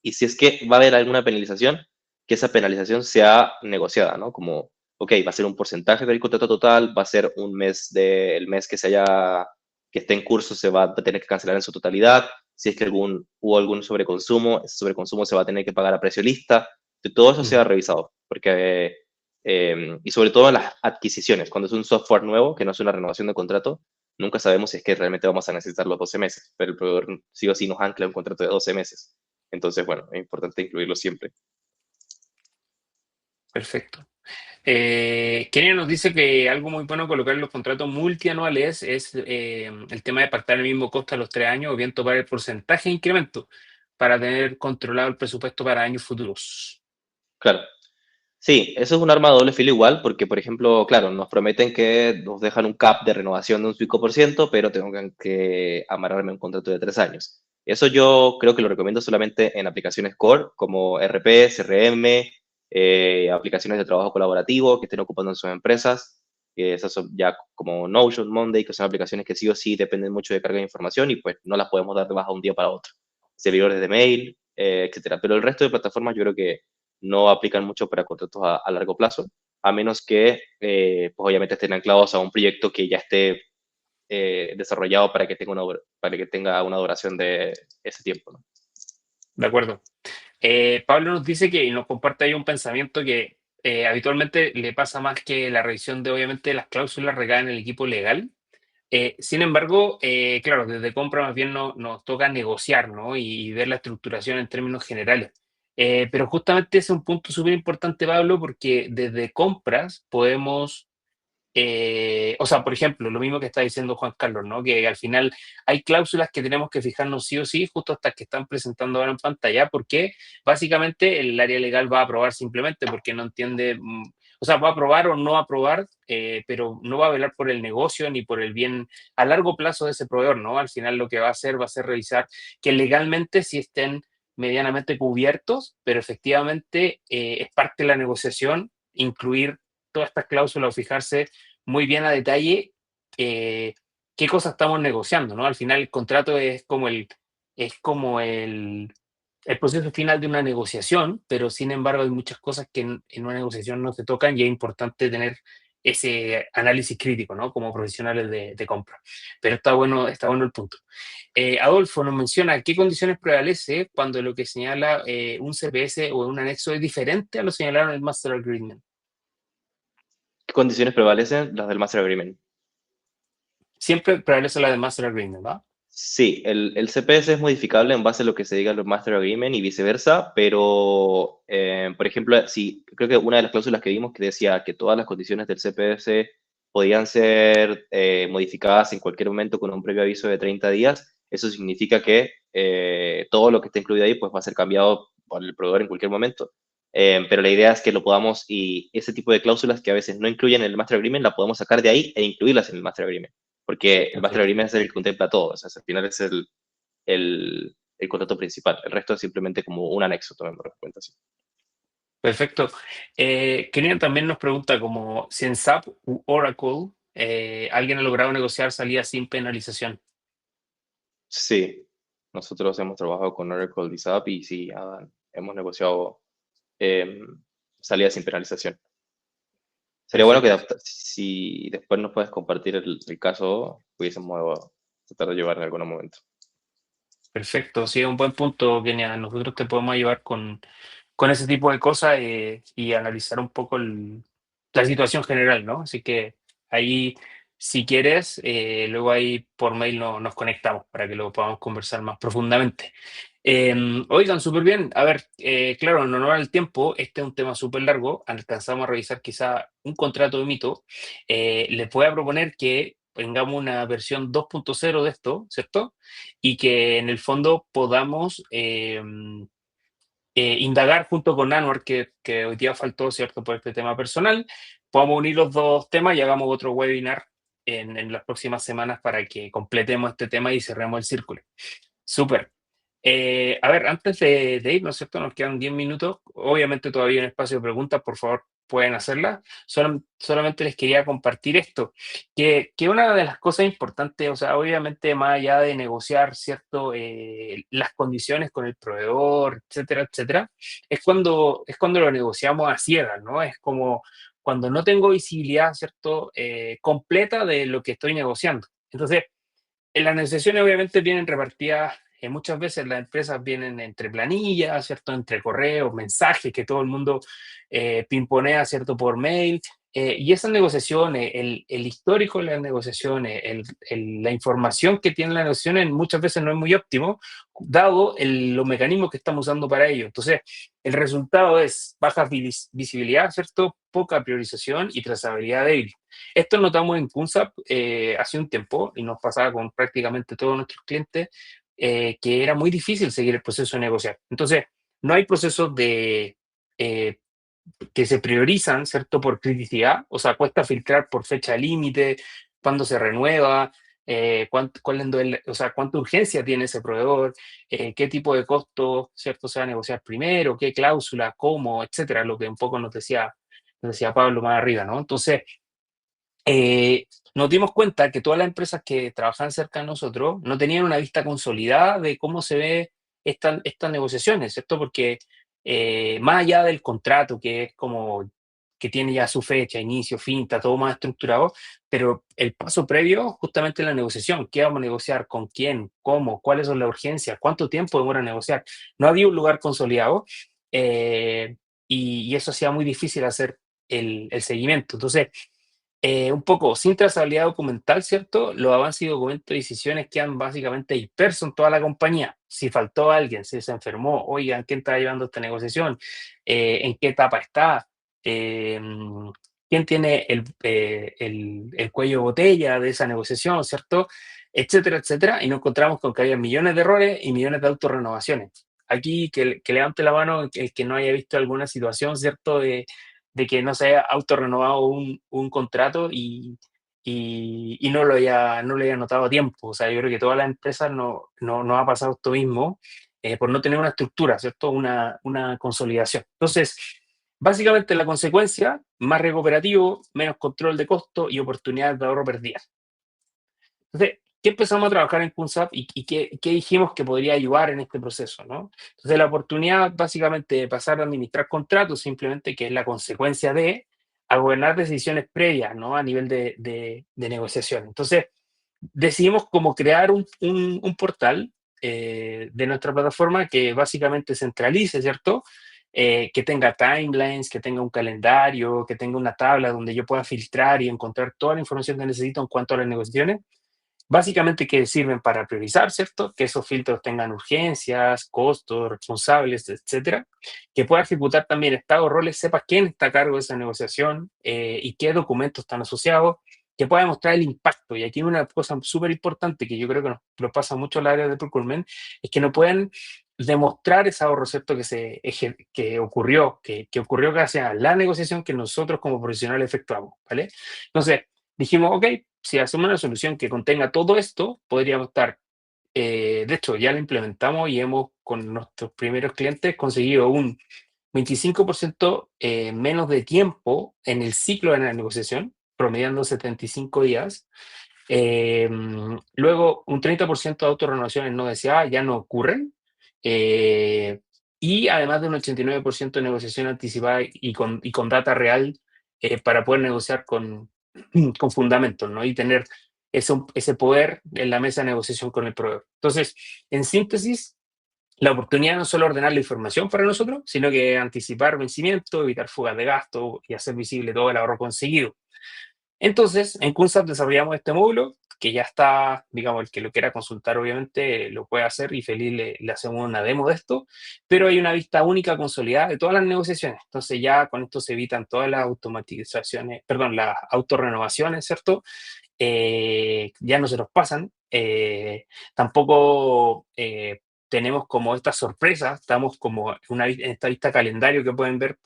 Y si es que va a haber alguna penalización, que esa penalización sea negociada, ¿no? Como, ok, va a ser un porcentaje del contrato total, va a ser el mes que esté en curso, se va a tener que cancelar en su totalidad, si es que hubo algún sobreconsumo, ese sobreconsumo se va a tener que pagar a precio lista, que todo eso sea Mm. revisado, porque, y sobre todo en las adquisiciones, cuando es un software nuevo, que no es una renovación de contrato, nunca sabemos si es que realmente vamos a necesitar los 12 meses, pero el proveedor sí o sí nos ancla un contrato de 12 meses. Entonces, bueno, es importante incluirlo siempre. Perfecto. Kenia nos dice que algo muy bueno colocar en los contratos multianuales es el tema de pactar el mismo costo a los 3 años o bien tomar el porcentaje de incremento para tener controlado el presupuesto para años futuros. Claro. Sí, eso es un arma de doble filo igual, porque, por ejemplo, claro, nos prometen que nos dejan un cap de renovación de un 5%, pero tengo que amarrarme un contrato de 3 años. Eso yo creo que lo recomiendo solamente en aplicaciones core, como RP, CRM, aplicaciones de trabajo colaborativo que estén ocupando en sus empresas. Esas son ya como Notion, Monday, que son aplicaciones que sí o sí dependen mucho de carga de información y pues no las podemos dar de baja un día para otro. Servidores de mail, etcétera. Pero el resto de plataformas yo creo que no aplican mucho para contratos a largo plazo, a menos que, pues obviamente estén anclados a un proyecto que ya esté desarrollado para que tenga una duración de ese tiempo, ¿no? De acuerdo. Pablo nos dice que y nos comparte ahí un pensamiento que habitualmente le pasa más que la revisión de, obviamente, las cláusulas recae en el equipo legal. Sin embargo, claro, desde compra más bien nos toca negociar, ¿no? Y ver la estructuración en términos generales. Pero justamente ese es un punto súper importante, Pablo, porque desde compras podemos o sea, por ejemplo, lo mismo que está diciendo Juan Carlos, ¿no? Que al final hay cláusulas que tenemos que fijarnos sí o sí, justo hasta que están presentando ahora en pantalla, porque básicamente el área legal va a aprobar simplemente porque no entiende, o sea, va a aprobar o no aprobar, pero no va a velar por el negocio ni por el bien a largo plazo de ese proveedor, ¿no? Al final lo que va a ser revisar que legalmente sí estén medianamente cubiertos, pero efectivamente es parte de la negociación incluir todas estas cláusulas o fijarse muy bien a detalle qué cosas estamos negociando, ¿no? Al final el contrato es como el proceso final de una negociación, pero sin embargo hay muchas cosas que en una negociación no se tocan y es importante tener ese análisis crítico, ¿no? Como profesionales de compra. Pero está bueno el punto. Adolfo nos menciona qué condiciones prevalece cuando lo que señala un CPS o un anexo es diferente a lo señalado en el Master Agreement. ¿Qué condiciones prevalecen? Las del Master Agreement. Siempre prevalece la de Master Agreement, ¿va? Sí, el CPS es modificable en base a lo que se diga en los Master Agreement y viceversa, pero, por ejemplo, sí, creo que una de las cláusulas que vimos que decía que todas las condiciones del CPS podían ser modificadas en cualquier momento con un previo aviso de 30 días, eso significa que todo lo que esté incluido ahí pues va a ser cambiado por el proveedor en cualquier momento. Pero la idea es que lo podamos, y ese tipo de cláusulas que a veces no incluyen en el Master Agreement, la podemos sacar de ahí e incluirlas en el Master Agreement porque el Master Perfecto. Agreement es el que contempla todo, o sea, al final es el contrato principal, el resto es simplemente como un anexo, tomémoslo en cuenta así. Perfecto. Kenia también nos pregunta como si en SAP u Oracle alguien ha logrado negociar salida sin penalización. Sí, nosotros hemos trabajado con Oracle y SAP y sí, hemos negociado eh, salidas sin penalización. Sería bueno que Perfecto. si después nos puedes compartir el caso, pudiésemos tratar de llevar en algún momento. Perfecto. Sí, es un buen punto, Kenia. Nosotros te podemos ayudar con ese tipo de cosas y analizar un poco la situación general, ¿no? Así que ahí, si quieres, luego ahí por mail nos conectamos para que lo podamos conversar más profundamente. Oigan, súper bien. A ver, claro, en honor al tiempo, este es un tema súper largo. Alcanzamos a revisar quizá un contrato de mito. Les voy a proponer que tengamos una versión 2.0 de esto, ¿cierto? Y que en el fondo podamos indagar junto con Anwar, que hoy día faltó, ¿cierto?, por este tema personal, podamos unir los dos temas y hagamos otro webinar en las próximas semanas para que completemos este tema y cerremos el círculo. Súper. A ver, antes de ir, ¿no es cierto? Nos quedan 10 minutos. Obviamente todavía hay un espacio de preguntas, por favor, pueden hacerlas. Solamente les quería compartir esto, que una de las cosas importantes, o sea, obviamente más allá de negociar, ¿cierto? Las condiciones con el proveedor, etcétera, etcétera, es cuando lo negociamos a ciegas, ¿no? Es como cuando no tengo visibilidad, ¿cierto? Completa de lo que estoy negociando. Entonces, en las negociaciones obviamente vienen repartidas muchas veces las empresas vienen entre planillas, ¿cierto? Entre correos, mensajes que todo el mundo pimponea, ¿cierto? Por mail. Y esas negociaciones, el histórico de las negociaciones, la información que tienen las negociaciones muchas veces no es muy óptimo, dado los mecanismos que estamos usando para ello. Entonces, el resultado es baja visibilidad, ¿cierto? Poca priorización y trazabilidad débil. Esto notamos en Kunsap hace un tiempo y nos pasaba con prácticamente todos nuestros clientes, que era muy difícil seguir el proceso de negociar. Entonces, no hay procesos eh, que se priorizan, ¿cierto? Por criticidad, o sea, cuesta filtrar por fecha límite, cuándo se renueva, o sea, cuánta urgencia tiene ese proveedor, qué tipo de costo, ¿cierto? Se va a negociar primero, qué cláusula, cómo, etcétera, lo que un poco nos decía Pablo más arriba, ¿no? Entonces, eh, nos dimos cuenta que todas las empresas que trabajaban cerca de nosotros no tenían una vista consolidada de cómo se ve estas negociaciones, ¿cierto? Porque más allá del contrato, que es como que tiene ya su fecha, inicio, fin, está todo más estructurado, pero el paso previo justamente es la negociación. ¿Qué vamos a negociar? ¿Con quién? ¿Cómo? ¿Cuáles son las urgencias? ¿Cuánto tiempo demora negociar? No había un lugar consolidado, eh, y eso hacía muy difícil hacer el seguimiento. Entonces, un poco sin trazabilidad documental, ¿cierto? Los avances y documentos de decisiones quedan básicamente dispersos en toda la compañía. Si faltó alguien, si se enfermó, oigan, ¿quién está llevando esta negociación? ¿En qué etapa está? Eh, ¿Quién tiene el cuello de botella de esa negociación, ¿cierto? Etcétera, etcétera. Y nos encontramos con que había millones de errores y millones de autorrenovaciones. Aquí que levante la mano el que no haya visto alguna situación, ¿cierto? De que no se haya autorrenovado un contrato y no lo haya notado a tiempo. O sea, yo creo que todas las empresas no ha pasado esto mismo, por no tener una estructura, ¿cierto? Una consolidación. Entonces, básicamente la consecuencia, más riesgo operativo, menos control de costo y oportunidades de ahorro perdidas. Entonces, ¿qué empezamos a trabajar en Kunsap y qué dijimos que podría ayudar en este proceso, ¿no? Entonces, la oportunidad básicamente de pasar a administrar contratos, simplemente que es la consecuencia a gobernar decisiones previas, ¿no? A nivel de negociación. Entonces, decidimos como crear un portal de nuestra plataforma que básicamente centralice, ¿cierto? Que tenga timelines, que tenga un calendario, que tenga una tabla donde yo pueda filtrar y encontrar toda la información que necesito en cuanto a las negociaciones. Básicamente que sirven para priorizar, ¿cierto? Que esos filtros tengan urgencias, costos, responsables, etcétera. Que pueda ejecutar también estados, roles, sepa quién está a cargo de esa negociación y qué documentos están asociados. Que pueda demostrar el impacto. Y aquí una cosa súper importante que yo creo que nos pasa mucho en el área de procurement es que no pueden demostrar ese ahorro, ¿cierto? Que ocurrió gracias a la negociación que nosotros como profesionales efectuamos, ¿vale? Entonces, dijimos, ok, si hacemos una solución que contenga todo esto, podríamos estar, de hecho, ya lo implementamos y hemos con nuestros primeros clientes conseguido un 25% menos de tiempo en el ciclo de la negociación, promediando 75 días. Eh, Luego, un 30% de autorrenovaciones no deseadas ya no ocurren. eh, y además de un 89% de negociación anticipada y con data real para poder negociar con fundamentos, ¿no? Y tener ese poder en la mesa de negociación con el proveedor. Entonces, en síntesis, la oportunidad no es solo ordenar la información para nosotros, sino que anticipar vencimiento, evitar fugas de gasto y hacer visible todo el ahorro conseguido. Entonces, en Kunsap desarrollamos este módulo que ya está, digamos, el que lo quiera consultar, obviamente lo puede hacer y feliz le hacemos una demo de esto, pero hay una vista única consolidada de todas las negociaciones. Entonces, ya con esto se evitan todas las automatizaciones, perdón, las autorrenovaciones, ¿cierto? Ya no se nos pasan. Tampoco tenemos como estas sorpresas, estamos como en esta vista calendario que pueden ver,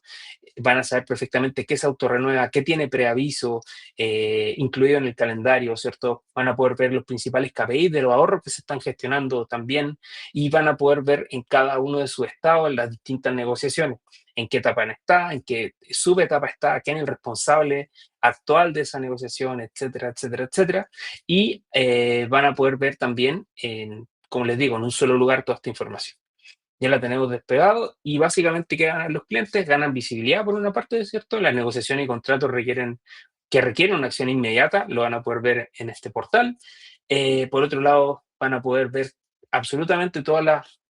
van a saber perfectamente qué se autorrenueva, qué tiene preaviso incluido en el calendario, ¿cierto? Van a poder ver los principales KPIs de los ahorros que se están gestionando también y van a poder ver en cada uno de sus estados en las distintas negociaciones, en qué etapa está, en qué subetapa está, quién es el responsable actual de esa negociación, etcétera, etcétera, etcétera. Y van a poder ver también, como les digo, en un solo lugar toda esta información. Ya la tenemos despegado y básicamente ¿qué ganan los clientes? Ganan visibilidad por una parte, ¿cierto? Las negociaciones y contratos que requieren una acción inmediata, lo van a poder ver en este portal. Por otro lado, van a poder ver absolutamente todos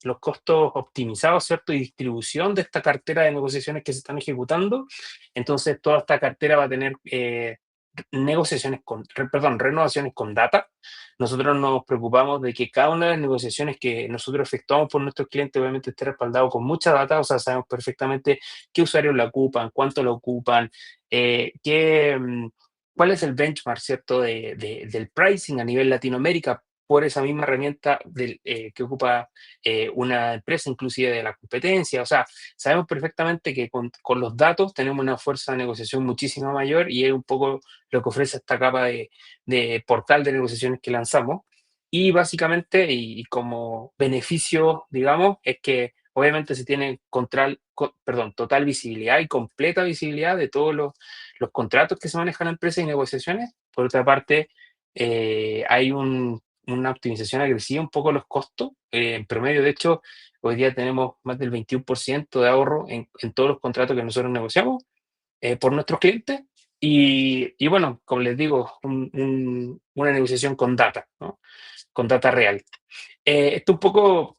los costos optimizados, ¿cierto? Y distribución de esta cartera de negociaciones que se están ejecutando. Entonces, toda esta cartera va a tener renovaciones con data. Nosotros nos preocupamos de que cada una de las negociaciones que nosotros efectuamos por nuestros clientes obviamente esté respaldado con mucha data, o sea, sabemos perfectamente qué usuarios la ocupan, cuánto la ocupan, cuál es el benchmark, ¿cierto?, del pricing a nivel Latinoamérica por esa misma herramienta que ocupa una empresa, inclusive de la competencia. O sea, sabemos perfectamente que con los datos tenemos una fuerza de negociación muchísimo mayor y es un poco lo que ofrece esta capa de portal de negociaciones que lanzamos. Y básicamente, y como beneficio, digamos, es que obviamente se tiene total visibilidad y completa visibilidad de todos los contratos que se manejan en empresas y negociaciones. Por otra parte, hay una optimización agresiva un poco de los costos. En promedio, de hecho, hoy día tenemos más del 21% de ahorro en todos los contratos que nosotros negociamos por nuestros clientes. Y bueno, como les digo, una negociación con data, ¿no? Con data real. Esto un poco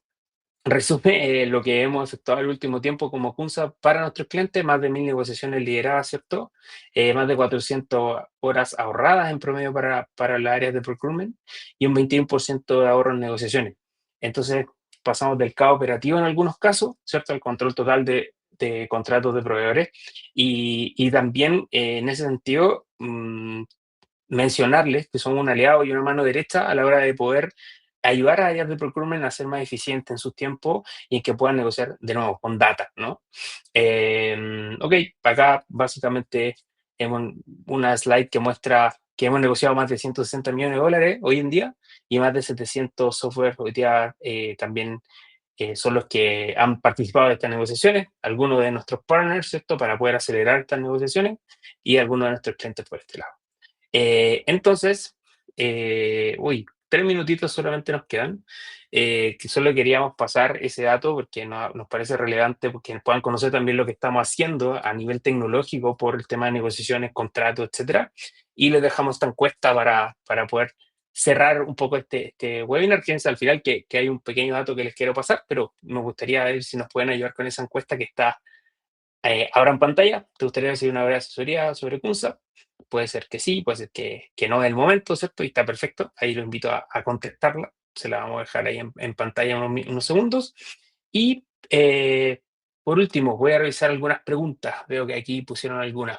resume lo que hemos efectuado el último tiempo como Kunsa para nuestros clientes, más de 1000 negociaciones lideradas, ¿cierto? Más de 400 horas ahorradas en promedio para las áreas de procurement y un 21% de ahorro en negociaciones. Entonces, pasamos del caos operativo en algunos casos, ¿cierto?, al control total de contratos de proveedores y también en ese sentido mencionarles que son un aliado y una mano derecha a la hora de poder ayudar a áreas de procurement a ser más eficientes en sus tiempos y en que puedan negociar de nuevo con data, ¿no? Ok, acá básicamente hemos una slide que muestra que hemos negociado más de 160 millones de dólares hoy en día y más de 700 software hoy día también son los que han participado de estas negociaciones, algunos de nuestros partners, ¿cierto?, para poder acelerar estas negociaciones y algunos de nuestros clientes por este lado. Entonces, 3 minutitos solamente nos quedan, que solo queríamos pasar ese dato porque nos parece relevante, porque puedan conocer también lo que estamos haciendo a nivel tecnológico por el tema de negociaciones, contratos, etcétera. Y les dejamos esta encuesta para poder cerrar un poco este webinar. Fíjense al final que hay un pequeño dato que les quiero pasar, pero me gustaría ver si nos pueden ayudar con esa encuesta que está ahora en pantalla. ¿Te gustaría recibir una breve asesoría sobre Kunsa? Puede ser que sí, puede ser que no en el momento, ¿cierto? Y está perfecto. Ahí lo invito a contestarla. Se la vamos a dejar ahí en pantalla unos segundos. Y por último, voy a revisar algunas preguntas. Veo que aquí pusieron algunas.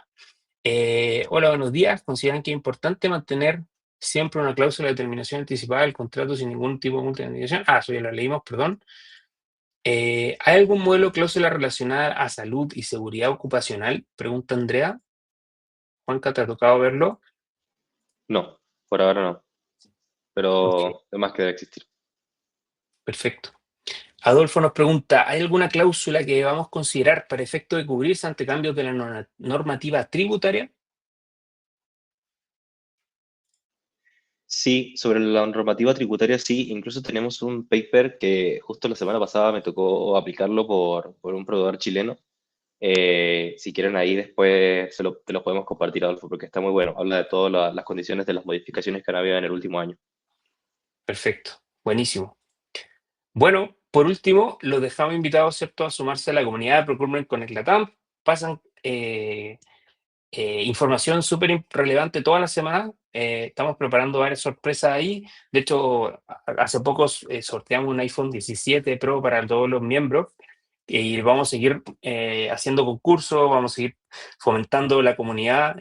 Hola, buenos días. ¿Consideran que es importante mantener siempre una cláusula de terminación anticipada del contrato sin ningún tipo de multiplicación? Eso ya lo leímos, perdón. ¿Hay algún modelo de cláusula relacionada a salud y seguridad ocupacional? Pregunta Andrea. Juanca, ¿te ha tocado verlo? No, por ahora no, Ok, pero es más que debe existir. perfecto. Adolfo nos pregunta, ¿hay alguna cláusula que debamos considerar para efecto de cubrirse ante cambios de la normativa tributaria? Sí, sobre la normativa tributaria, sí, incluso tenemos un paper que justo la semana pasada me tocó aplicarlo por un proveedor chileno. Si quieren ahí después te lo podemos compartir, Adolfo, porque está muy bueno. Habla de todas las condiciones de las modificaciones que han habido en el último año. Perfecto, buenísimo. Bueno, por último, los dejamos invitados, ¿cierto?, a sumarse a la comunidad de Procurement Connect Latam. Pasan información súper relevante toda la semana. Estamos preparando varias sorpresas ahí. De hecho, hace poco sorteamos un iPhone 17 Pro para todos los miembros y vamos a seguir haciendo concursos, vamos a seguir fomentando la comunidad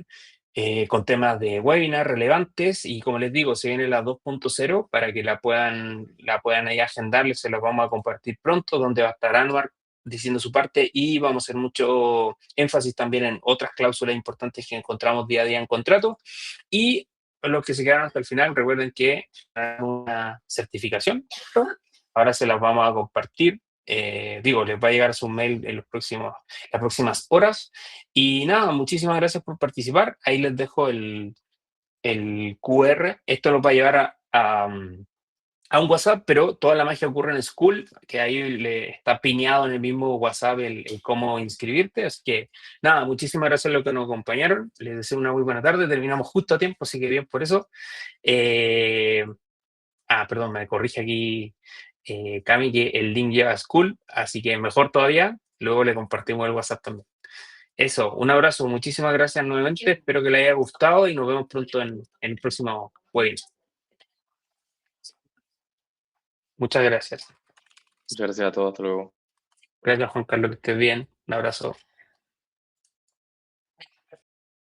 con temas de webinar relevantes y como les digo, se viene la 2.0 para que la puedan ahí agendar, se las vamos a compartir pronto, donde va a estar Anwar diciendo su parte y vamos a hacer mucho énfasis también en otras cláusulas importantes que encontramos día a día en contrato. Y los que se quedaron hasta el final, recuerden que hay una certificación, ¿no? Ahora se las vamos a compartir. Les va a llegar a su mail en las próximas horas. Y nada, muchísimas gracias por participar. Ahí les dejo el QR. Esto nos va a llevar a un WhatsApp, pero toda la magia ocurre en School, que ahí le está piñado en el mismo WhatsApp el cómo inscribirte. Así que nada, muchísimas gracias a los que nos acompañaron. Les deseo una muy buena tarde. Terminamos justo a tiempo, así que bien por eso. Perdón, me corrige aquí Cami, que el link lleva a School, así que mejor todavía, luego le compartimos el WhatsApp también. Eso, un abrazo, muchísimas gracias nuevamente, espero que le haya gustado y nos vemos pronto en el próximo webinar. Muchas gracias. Muchas gracias a todos. Hasta luego. Gracias, Juan Carlos, que estés bien. Un abrazo.